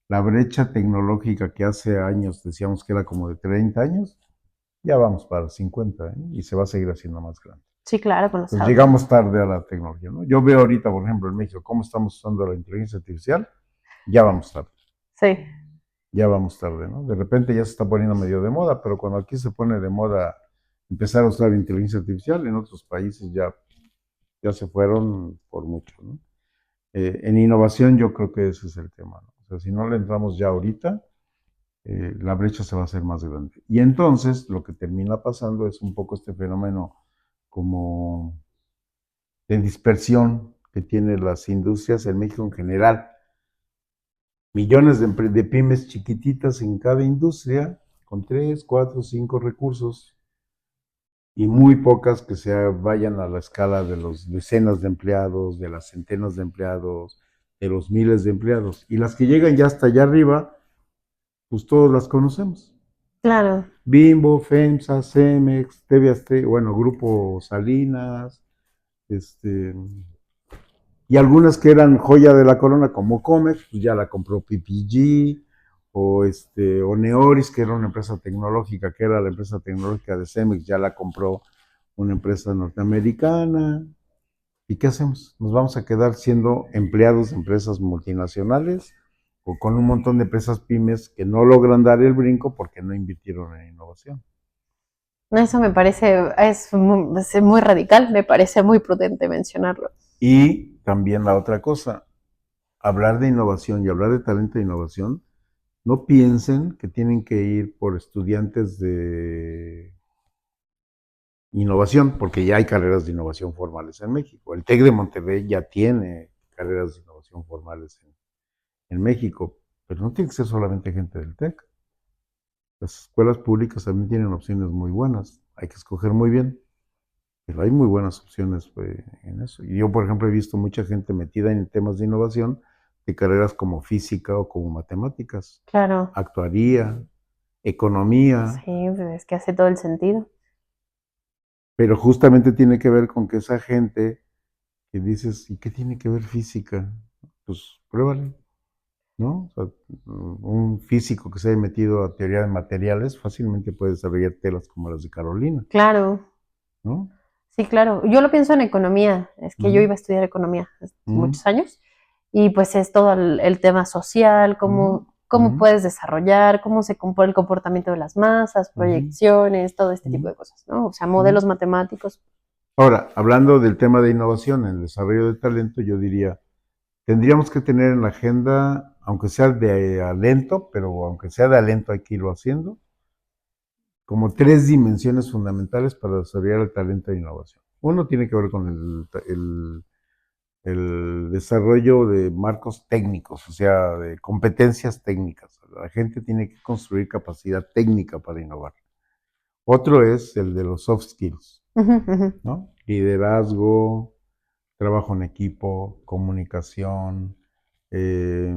la brecha tecnológica que hace años decíamos que era como de 30 años, ya vamos para 50, ¿eh? Y se va a seguir haciendo más grande. Sí, claro, con los Entonces autos. llegamos tarde a la tecnología, ¿no? Yo veo ahorita, por ejemplo, en México, cómo estamos usando la inteligencia artificial, ya vamos tarde. Sí. Ya vamos tarde, ¿no? De repente ya se está poniendo medio de moda, pero cuando aquí se pone de moda empezar a usar inteligencia artificial, en otros países ya se fueron por mucho, ¿no? En innovación yo creo que ese es el tema, ¿no? O sea, si no le entramos ya ahorita, la brecha se va a hacer más grande. Y entonces lo que termina pasando es un poco este fenómeno como de dispersión que tienen las industrias en México en general. Millones de pymes chiquititas en cada industria, con 3, 4, 5 recursos, y muy pocas que se vayan a la escala de los decenas de empleados, de las centenas de empleados, de los miles de empleados. Y las que llegan ya hasta allá arriba, pues todos las conocemos. Claro. Bimbo, FEMSA, Cemex, TV Azteca, bueno, Grupo Salinas, y algunas que eran joya de la corona, como Comex, pues ya la compró PPG, o Neoris, que era una empresa tecnológica, que era la empresa tecnológica de Cemex, ya la compró una empresa norteamericana. ¿Y qué hacemos? ¿Nos vamos a quedar siendo empleados de empresas multinacionales o con un montón de empresas pymes que no logran dar el brinco porque no invirtieron en innovación? Eso me parece, es muy radical, me parece muy prudente mencionarlo. Y también la otra cosa, hablar de innovación y hablar de talento de innovación, no piensen que tienen que ir por estudiantes de innovación, porque ya hay carreras de innovación formales en México. El TEC de Monterrey ya tiene carreras de innovación formales en México, pero no tiene que ser solamente gente del TEC. Las escuelas públicas también tienen opciones muy buenas, hay que escoger muy bien, pero hay muy buenas opciones en eso. Y yo, por ejemplo, he visto mucha gente metida en temas de innovación de carreras como física o como matemáticas, Claro. actuaría, economía, Sí, pues es que hace todo el sentido. pero justamente tiene que ver con que esa gente que dices, ¿y qué tiene que ver física? Pues pruébale, ¿no? O sea, un físico que se haya metido a teoría de materiales fácilmente puede desarrollar telas como las de Carolina, Claro. ¿no? Sí, claro. Yo lo pienso en economía. Es que yo Ujú, iba a estudiar economía hace ujú, muchos años y pues es todo el tema social, ujú, cómo ujú, puedes desarrollar, cómo se compone el comportamiento de las masas, ujú, proyecciones, todo este tipo ujú, de cosas, ¿no? O sea, ujú. modelos matemáticos. Ahora, hablando del tema de innovación en el desarrollo de talento, yo diría, tendríamos que tener en la agenda, aunque sea de alento, pero aunque sea de alento hay que irlo haciendo, como 3 dimensiones fundamentales para desarrollar el talento de innovación. Uno tiene que ver con el desarrollo de marcos técnicos, o sea, de competencias técnicas. La gente tiene que construir capacidad técnica para innovar. Otro es el de los soft skills, Ujú, ujú. ¿no? Liderazgo, trabajo en equipo, comunicación, eh,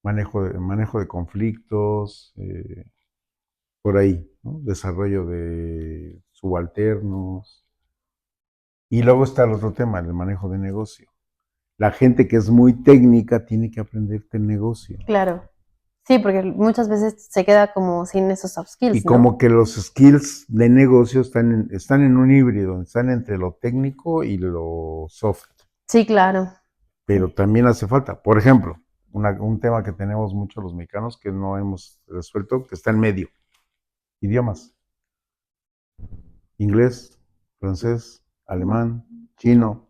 manejo de conflictos, por ahí, ¿no? Desarrollo de subalternos. Y luego está el otro tema, el manejo de negocio. La gente que es muy técnica tiene que aprenderte el negocio. Claro. Sí, porque muchas veces se queda como sin esos soft Y skills, ¿no? como que los skills de negocio están en un híbrido, están entre lo técnico y lo soft. Sí, claro. Pero Sí. también hace falta. Por ejemplo, un tema que tenemos mucho los mexicanos que no hemos resuelto, que está en medio. Idiomas. Inglés, francés, alemán, chino.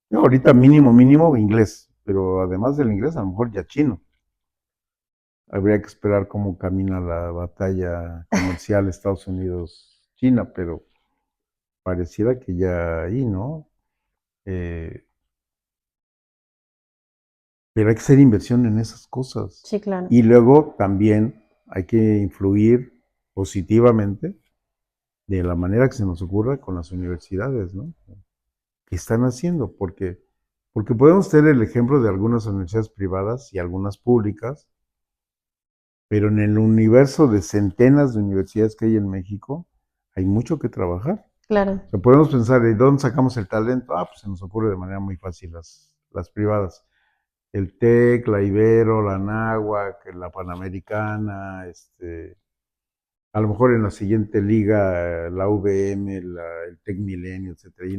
No, ahorita mínimo inglés, pero además del inglés, a lo mejor ya chino. Habría que esperar cómo camina la batalla comercial Estados Unidos-China, pero pareciera que ya ahí, ¿no? Eh, pero hay que hacer inversión en esas cosas. Sí, claro. Y luego también hay que influir positivamente de la manera que se nos ocurra con las universidades, ¿no? ¿Qué están haciendo? Porque podemos tener el ejemplo de algunas universidades privadas y algunas públicas, pero en el universo de centenas de universidades que hay en México, hay mucho que trabajar. Claro. O sea, podemos pensar, ¿de dónde sacamos el talento? Pues se nos ocurre de manera muy fácil las privadas. El TEC, la Ibero, la Anáhuac, la Panamericana, a lo mejor en la siguiente liga, la UVM, el TEC Milenio, etcétera. Y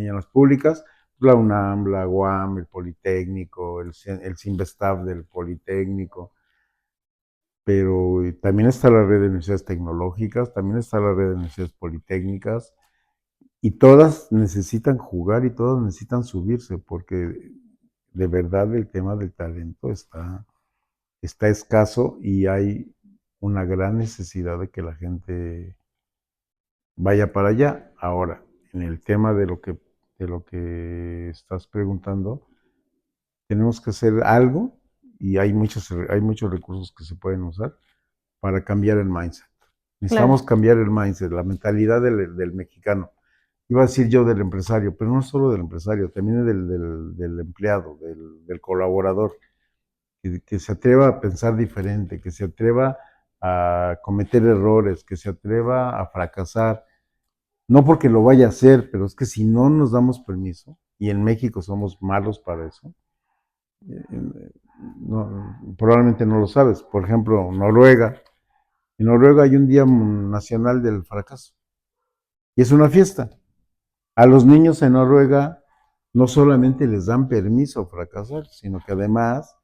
en las públicas, la UNAM, la UAM, el Politécnico, el Cinvestav del Politécnico. Pero también está la red de universidades tecnológicas, también está la red de universidades politécnicas, y todas necesitan jugar y todas necesitan subirse, porque de verdad el tema del talento está escaso y hay una gran necesidad de que la gente vaya para allá. Ahora, en el tema de lo que estás preguntando, tenemos que hacer algo y hay muchos recursos que se pueden usar para cambiar el mindset. Necesitamos Claro. cambiar el mindset, la mentalidad del mexicano. Iba a decir yo del empresario, pero no solo del empresario, también del empleado, del colaborador, que se atreva a pensar diferente, que se atreva a cometer errores, que se atreva a fracasar. No porque lo vaya a hacer, pero es que si no nos damos permiso, y en México somos malos para eso, probablemente no lo sabes. Por ejemplo, Noruega. En Noruega hay un día nacional del fracaso y es una fiesta. A los niños en Noruega no solamente les dan permiso a fracasar, sino que además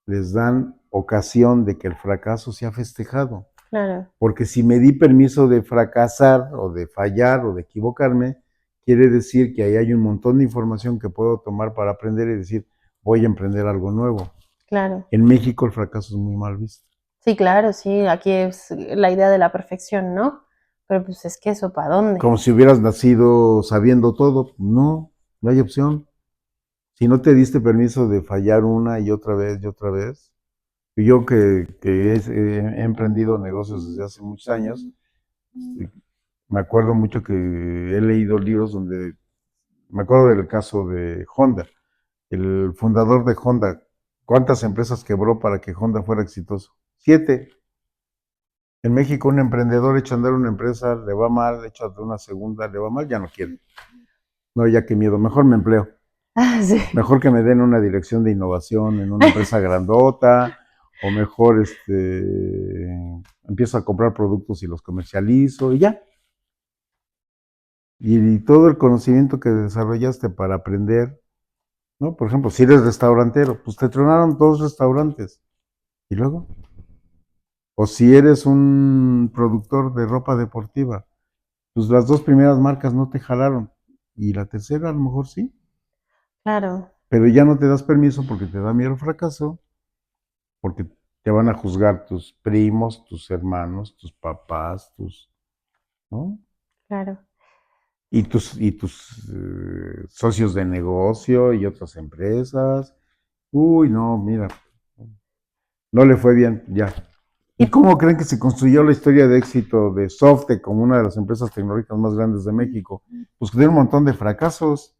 les dan ocasión de que el fracaso sea festejado. Claro. Porque si me di permiso de fracasar o de fallar o de equivocarme, quiere decir que ahí hay un montón de información que puedo tomar para aprender y decir, voy a emprender algo nuevo. Claro. En México el fracaso es muy mal visto. Sí, claro, sí, aquí es la idea de la perfección, ¿no? Pero pues es que eso, ¿para dónde? Como si hubieras nacido sabiendo todo. No, no hay opción. Si no te diste permiso de fallar una y otra vez y otra vez, yo que he emprendido negocios desde hace muchos años, me acuerdo mucho que he leído libros donde, me acuerdo del caso de Honda, el fundador de Honda, ¿cuántas empresas quebró para que Honda fuera exitoso? 7. En México un emprendedor echa a andar una empresa, le va mal, echa a andar una segunda, le va mal, ya no quiere. No, ya qué miedo, mejor me empleo. Sí. Mejor que me den una dirección de innovación en una empresa grandota, o mejor empiezo a comprar productos y los comercializo y ya. Y todo el conocimiento que desarrollaste para aprender, ¿no? Por ejemplo, si eres restaurantero, pues te tronaron 2 restaurantes. ¿Y luego? O si eres un productor de ropa deportiva, pues las 2 primeras marcas no te jalaron. Y la tercera a lo mejor sí. Claro. Pero ya no te das permiso porque te da miedo el fracaso, porque te van a juzgar tus primos, tus hermanos, tus papás, ¿no? Claro. Y tus socios de negocio y otras empresas. Uy, no, mira, no le fue bien, ya. ¿Y Y cómo creen que se construyó la historia de éxito de Softec como una de las empresas tecnológicas más grandes de México? Pues que tiene un montón de fracasos.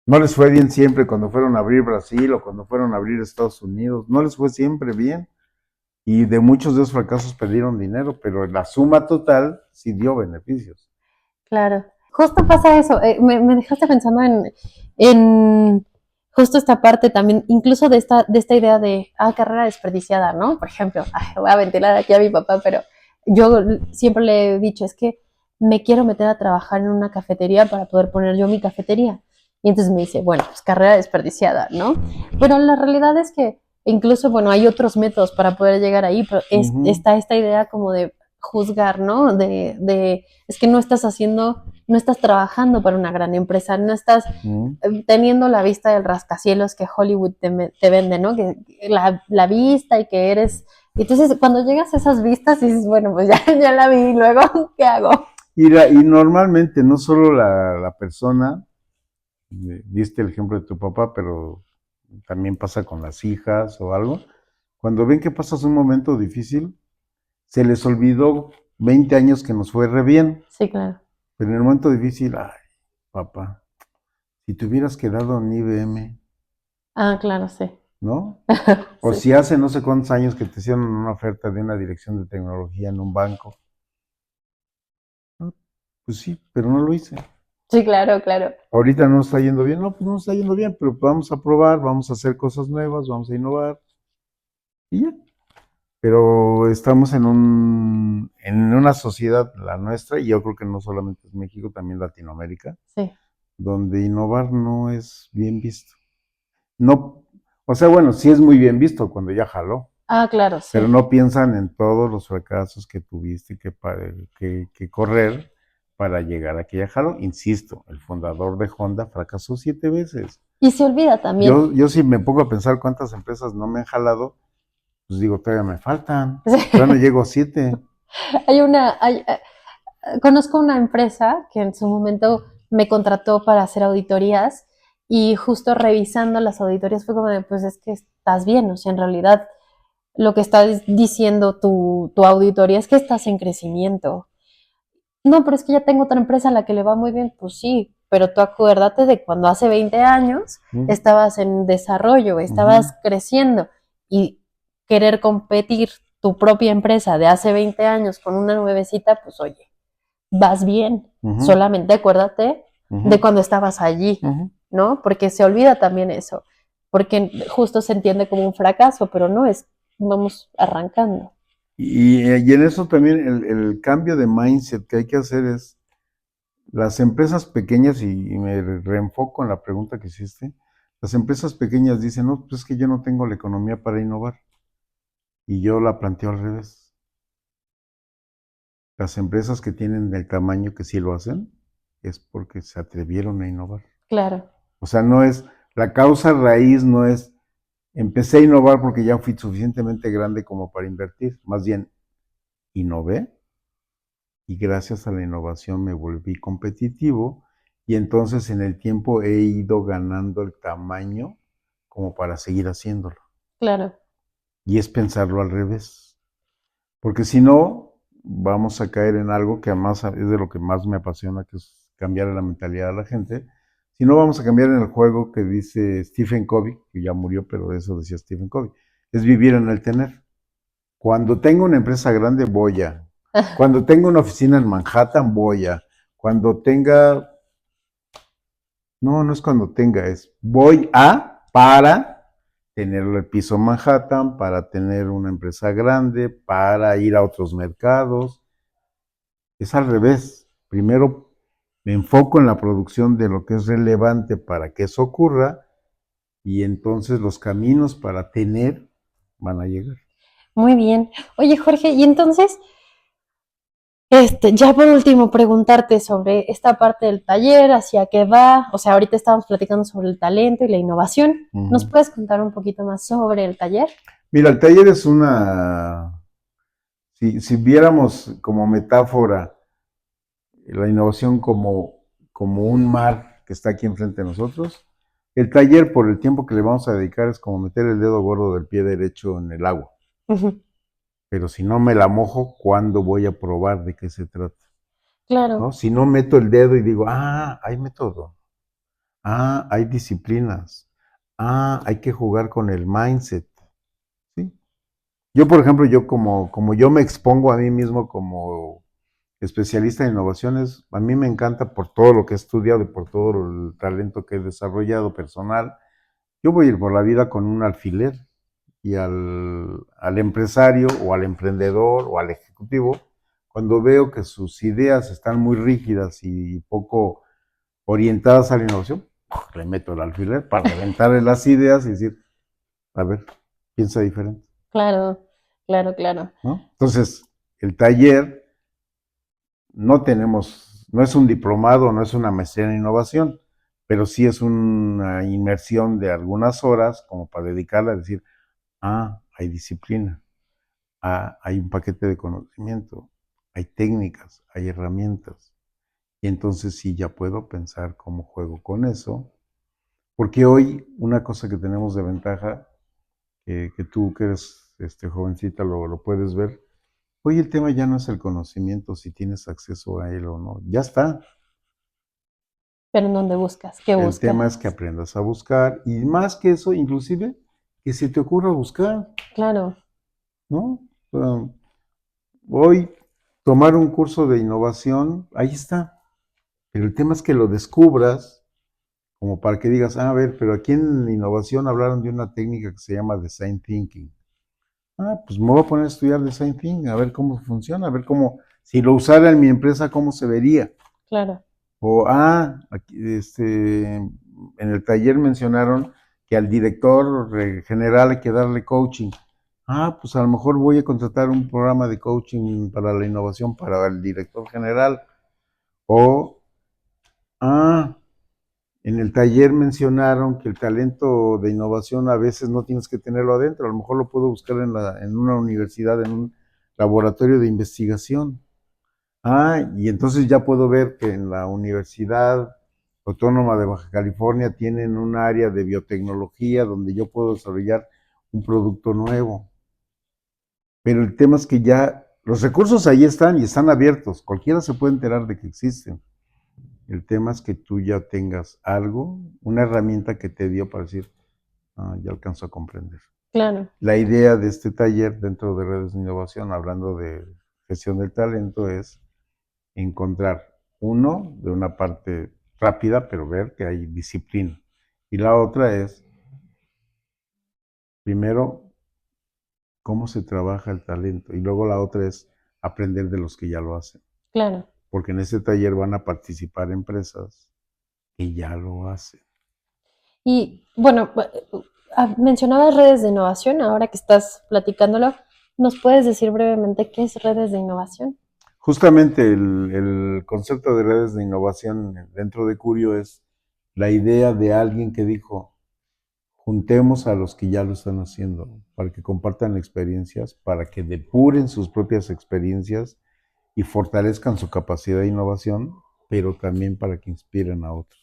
No les fue bien siempre cuando fueron a abrir Brasil o cuando fueron a abrir Estados Unidos. No les fue siempre bien. Y de muchos de esos fracasos perdieron dinero, pero la suma total sí dio beneficios. claro. Justo pasa eso. Me dejaste pensando en justo esta parte también, incluso de esta idea de carrera desperdiciada, ¿no? Por ejemplo, voy a ventilar aquí a mi papá, pero yo siempre le he dicho, es que me quiero meter a trabajar en una cafetería para poder poner yo mi cafetería. Y entonces me dice, bueno, pues carrera desperdiciada, ¿no? Pero la realidad es que incluso, bueno, hay otros métodos para poder llegar ahí, pero está esta idea como de juzgar, ¿no? Es que no estás haciendo, no estás trabajando para una gran empresa, no estás teniendo la vista del rascacielos que Hollywood te vende, ¿no? Que la vista y que eres... Entonces, cuando llegas a esas vistas, dices, bueno, pues ya la vi, luego, ¿qué hago? Y normalmente no solo la persona, diste el ejemplo de tu papá, pero también pasa con las hijas o algo, cuando ven que pasas un momento difícil, se les olvidó 20 años que nos fue re bien, Sí, claro. pero en el momento difícil, ay, papá, si te hubieras quedado en IBM, Ah, claro, sí. ¿no? O Sí. si hace no sé cuántos años que te hicieron una oferta de una dirección de tecnología en un banco, ¿no? Pues sí, pero no lo hice. Sí, claro, claro. Ahorita no está yendo bien, no, pues no está yendo bien, pero vamos a probar, vamos a hacer cosas nuevas, vamos a innovar y ya. Pero estamos en una sociedad, la nuestra, y yo creo que no solamente es México, también Latinoamérica, Sí. donde innovar no es bien visto. No, o sea, bueno, sí es muy bien visto cuando ya jaló, Ah, claro, pero sí. no piensan en todos los fracasos que tuviste que correr para llegar a que ya jaló. Insisto, el fundador de Honda fracasó 7 veces. Y se olvida también. Yo si me pongo a pensar cuántas empresas no me han jalado, pues digo, todavía me faltan, todavía no Sí. llego a 7. Conozco una empresa que en su momento me contrató para hacer auditorías y justo revisando las auditorías fue como de, pues es que estás bien, o sea, en realidad lo que está diciendo tu auditoría es que estás en crecimiento. No, pero es que ya tengo otra empresa a la que le va muy bien. Pues sí, pero tú acuérdate de cuando hace 20 años Uh estabas en desarrollo, -huh. estabas creciendo y querer competir tu propia empresa de hace 20 años con una nuevecita, pues oye, vas bien. Uh -huh. Solamente acuérdate Uh de -huh. cuando estabas allí, Uh -huh. ¿no? Porque se olvida también eso, porque justo se entiende como un fracaso, pero no es, vamos arrancando. Y en eso también el cambio de mindset que hay que hacer es las empresas pequeñas, y me reenfoco en la pregunta que hiciste, las empresas pequeñas dicen, no, pues es que yo no tengo la economía para innovar. Y yo la planteo al revés. Las empresas que tienen el tamaño que sí lo hacen, es porque se atrevieron a innovar. Claro, O sea, no es, la causa raíz no es, empecé a innovar porque ya fui suficientemente grande como para invertir. Más bien, innové y gracias a la innovación me volví competitivo y entonces en el tiempo he ido ganando el tamaño como para seguir haciéndolo. claro, Y es pensarlo al revés. Porque si no, vamos a caer en algo que además es de lo que más me apasiona, que es cambiar la mentalidad de la gente. Si no, vamos a cambiar en el juego que dice Stephen Covey, que ya murió, pero eso decía Stephen Covey, es vivir en el tener. Cuando tengo una empresa grande, voy a. Cuando tengo una oficina en Manhattan, voy a. Cuando tenga, no, no es cuando tenga, es voy a para tener el piso en Manhattan, para tener una empresa grande, para ir a otros mercados. Es al revés. Primero me enfoco en la producción de lo que es relevante para que eso ocurra y entonces los caminos para tener van a llegar. muy bien. Oye, Jorge, y entonces, ya por último, preguntarte sobre esta parte del taller, hacia qué va. O sea, ahorita estábamos platicando sobre el talento y la innovación. Uh ¿Nos -huh. puedes contar un poquito más sobre el taller? Mira, el taller es si viéramos como metáfora la innovación como un mar que está aquí enfrente de nosotros, el taller por el tiempo que le vamos a dedicar es como meter el dedo gordo del pie derecho en el agua. Ujú. Pero si no me la mojo, ¿cuándo voy a probar de qué se trata? ¿No? Claro, Si no meto el dedo y digo, hay método, hay disciplinas, hay que jugar con el mindset, ¿sí? Yo, por ejemplo, yo como yo me expongo a mí mismo como especialista en innovaciones, a mí me encanta por todo lo que he estudiado y por todo el talento que he desarrollado personal. Yo voy a ir por la vida con un alfiler y al empresario o al emprendedor o al ejecutivo, cuando veo que sus ideas están muy rígidas y poco orientadas a la innovación, le meto el alfiler para reventarle las ideas y decir, a ver, piensa diferente, claro, claro, claro. ¿no? Entonces, el taller no es un diplomado, no es una maestría en innovación, pero sí es una inmersión de algunas horas como para dedicarla a decir, hay disciplina, hay un paquete de conocimiento, hay técnicas, hay herramientas. Y entonces sí ya puedo pensar cómo juego con eso. Porque hoy una cosa que tenemos de ventaja, que tú que eres jovencita lo puedes ver, Hoy el tema ya no es el conocimiento, si tienes acceso a él o no. Ya está. Pero ¿en dónde buscas? ¿Qué El tema es que buscas? aprendas a buscar y más que eso, inclusive, que se te ocurra buscar, Claro, ¿no? Hoy tomar un curso de innovación, ahí está. Pero el tema es que lo descubras como para que digas, a ver, pero aquí en innovación hablaron de una técnica que se llama design thinking. Ah, pues me voy a poner a estudiar design thinking, a ver cómo funciona, a ver cómo, si lo usara en mi empresa, cómo se vería. claro. O, aquí, en el taller mencionaron que al director general hay que darle coaching. Ah, pues a lo mejor voy a contratar un programa de coaching para la innovación para el director general. O, ah, en el taller mencionaron que el talento de innovación a veces no tienes que tenerlo adentro, a lo mejor lo puedo buscar en una universidad, en un laboratorio de investigación. Y entonces ya puedo ver que en la Universidad Autónoma de Baja California tienen un área de biotecnología donde yo puedo desarrollar un producto nuevo. Pero el tema es que ya los recursos ahí están y están abiertos. Cualquiera se puede enterar de que existen. El tema es que tú ya tengas algo, una herramienta que te dio para decir, ya alcanzo a comprender. Claro. La idea de este taller dentro de redes de innovación, hablando de gestión del talento, es encontrar uno de una parte rápida, pero ver que hay disciplina. Y la otra es, primero, cómo se trabaja el talento. Y luego la otra es aprender de los que ya lo hacen. Claro. Porque en este taller van a participar empresas que ya lo hacen. Y bueno, mencionabas redes de innovación, ahora que estás platicándolo, ¿nos puedes decir brevemente qué es redes de innovación? Justamente el concepto de redes de innovación dentro de Curio es la idea de alguien que dijo, juntemos a los que ya lo están haciendo para que compartan experiencias, para que depuren sus propias experiencias y fortalezcan su capacidad de innovación, pero también para que inspiren a otros.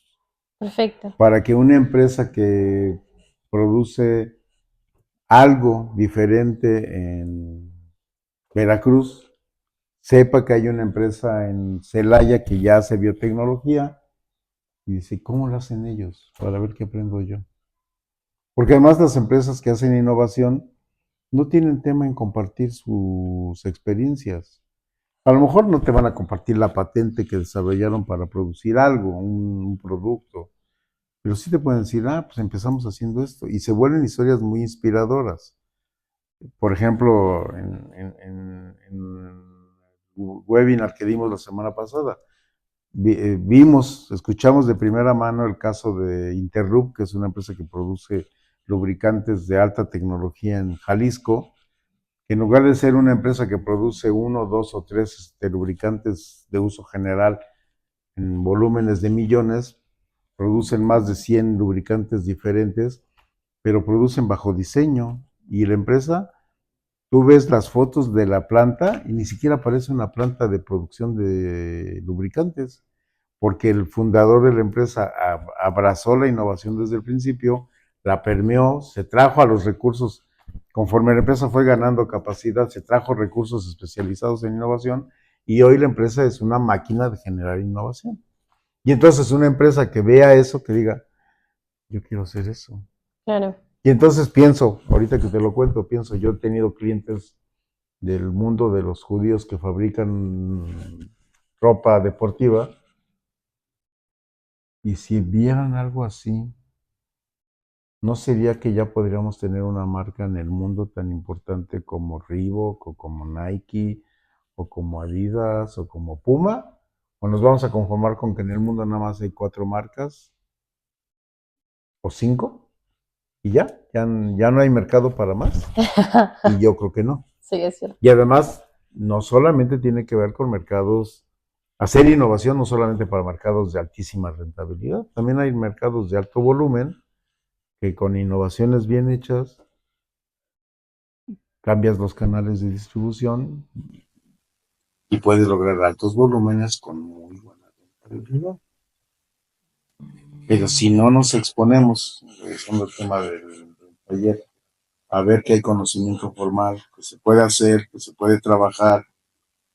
Perfecto. Para que una empresa que produce algo diferente en Veracruz sepa que hay una empresa en Celaya que ya hace biotecnología y dice, ¿cómo lo hacen ellos? Para ver qué aprendo yo. Porque además las empresas que hacen innovación no tienen tema en compartir sus experiencias. A lo mejor no te van a compartir la patente que desarrollaron para producir algo, un producto, pero sí te pueden decir, pues empezamos haciendo esto. Y se vuelven historias muy inspiradoras. Por ejemplo, en el webinar que dimos la semana pasada, escuchamos de primera mano el caso de Interrup, que es una empresa que produce lubricantes de alta tecnología en Jalisco, que en lugar de ser una empresa que produce uno, dos o tres lubricantes de uso general en volúmenes de millones, producen más de 100 lubricantes diferentes, pero producen bajo diseño. Y la empresa, tú ves las fotos de la planta y ni siquiera parece una planta de producción de lubricantes, porque el fundador de la empresa abrazó la innovación desde el principio, la permeó, se trajo a los recursos, conforme la empresa fue ganando capacidad, se trajo recursos especializados en innovación y hoy la empresa es una máquina de generar innovación. Y entonces una empresa que vea eso, que diga, yo quiero hacer eso. Claro. Y entonces pienso, ahorita que te lo cuento, pienso, yo he tenido clientes del mundo de los judíos que fabrican ropa deportiva y si vieran algo así, ¿no sería que ya podríamos tener una marca en el mundo tan importante como Reebok o como Nike o como Adidas o como Puma? ¿O nos vamos a conformar con que en el mundo nada más hay 4 marcas o 5? Y ya no hay mercado para más. Y yo creo que no. Sí, es cierto. Y además, no solamente tiene que ver con mercados, hacer innovación no solamente para mercados de altísima rentabilidad, también hay mercados de alto volumen que con innovaciones bien hechas cambias los canales de distribución y puedes lograr altos volúmenes con muy buena rentabilidad. Pero si no nos exponemos, regresando al tema del taller, a ver que hay conocimiento formal, que se puede hacer, que se puede trabajar,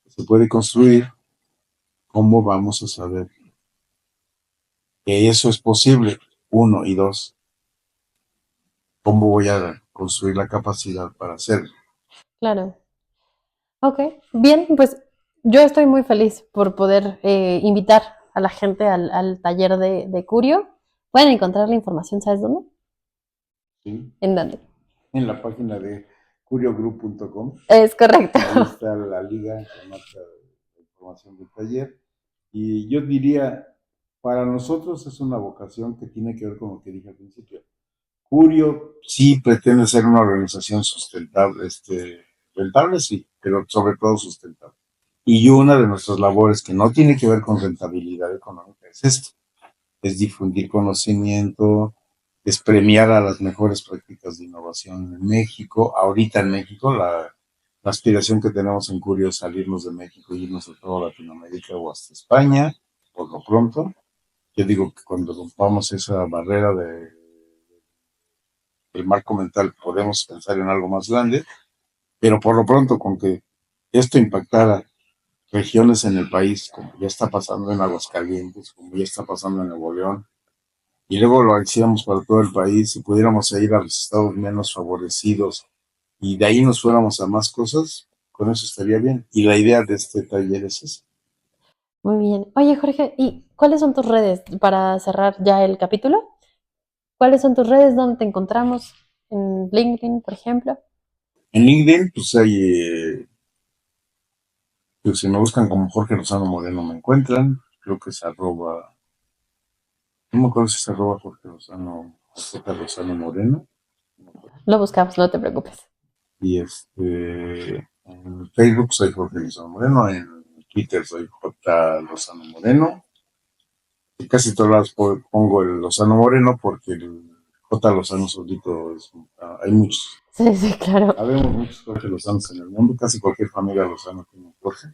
que se puede construir, ¿cómo vamos a saber que eso es posible? Uno, y dos, ¿cómo voy a construir la capacidad para hacerlo? Claro. Ok, bien, pues yo estoy muy feliz por poder invitar a la gente al taller de Curio. Pueden encontrar la información, ¿sabes dónde? ¿Sí? ¿En dónde? En la página de curiogroup.com. Es correcto. Ahí está la liga que marca la información del taller. Y yo diría, para nosotros es una vocación que tiene que ver con lo que dije al principio. Curio sí pretende ser una organización sustentable, rentable sí, pero sobre todo sustentable. Y una de nuestras labores que no tiene que ver con rentabilidad económica es esto, es difundir conocimiento, es premiar a las mejores prácticas de innovación en México. Ahorita en México la aspiración que tenemos en Curio es salirnos de México y irnos a toda Latinoamérica o hasta España, por lo pronto. Yo digo que cuando rompamos esa barrera del marco mental podemos pensar en algo más grande, pero por lo pronto con que esto impactara regiones en el país, como ya está pasando en Aguascalientes, como ya está pasando en Nuevo León, y luego lo hiciéramos para todo el país y pudiéramos ir a los estados menos favorecidos y de ahí nos fuéramos a más cosas, con eso estaría bien. Y la idea de este taller es esa. Muy bien. Oye, Jorge, ¿y cuáles son tus redes para cerrar ya el capítulo? ¿Cuáles son tus redes? ¿Dónde te encontramos? ¿En LinkedIn, por ejemplo? En LinkedIn, pues hay, pues si me buscan como Jorge Lozano Moreno me encuentran, creo que es arroba, no me acuerdo si es arroba Jorge Lozano Moreno, no me acuerdo. Lo buscamos, no te preocupes. Y en Facebook soy Jorge Lozano Moreno, en Twitter soy J. Lozano Moreno. Y casi todas las pongo el Lozano Moreno porque el J. Lozano solito es, hay muchos. Sí, sí, claro. Habemos muchos Jorge Lozanos en el mundo, casi cualquier familia Lozano tiene un Jorge.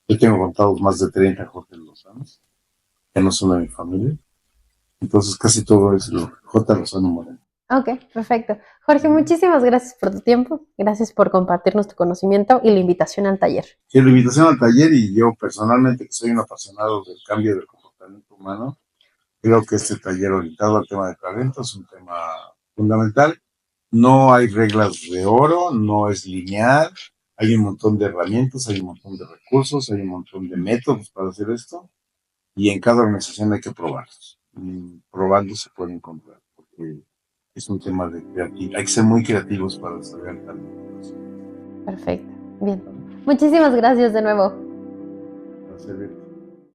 Yo tengo contados más de 30 Jorge Lozanos, que no son de mi familia. Entonces casi todo es lo J. Lozano Moreno. Ok, perfecto. Jorge, muchísimas gracias por tu tiempo. Gracias por compartirnos tu conocimiento y la invitación al taller. Sí, la invitación al taller y yo personalmente, que soy un apasionado del cambio del comportamiento humano, creo que este taller orientado al tema de talento es un tema fundamental. No hay reglas de oro, no es lineal, hay un montón de herramientas, hay un montón de recursos, hay un montón de métodos para hacer esto y en cada organización hay que probarlos. Probando se puede encontrar, porque es un tema de creatividad. Hay que ser muy creativos para desarrollar talento. Perfecto. Bien. Muchísimas gracias de nuevo. Para servir.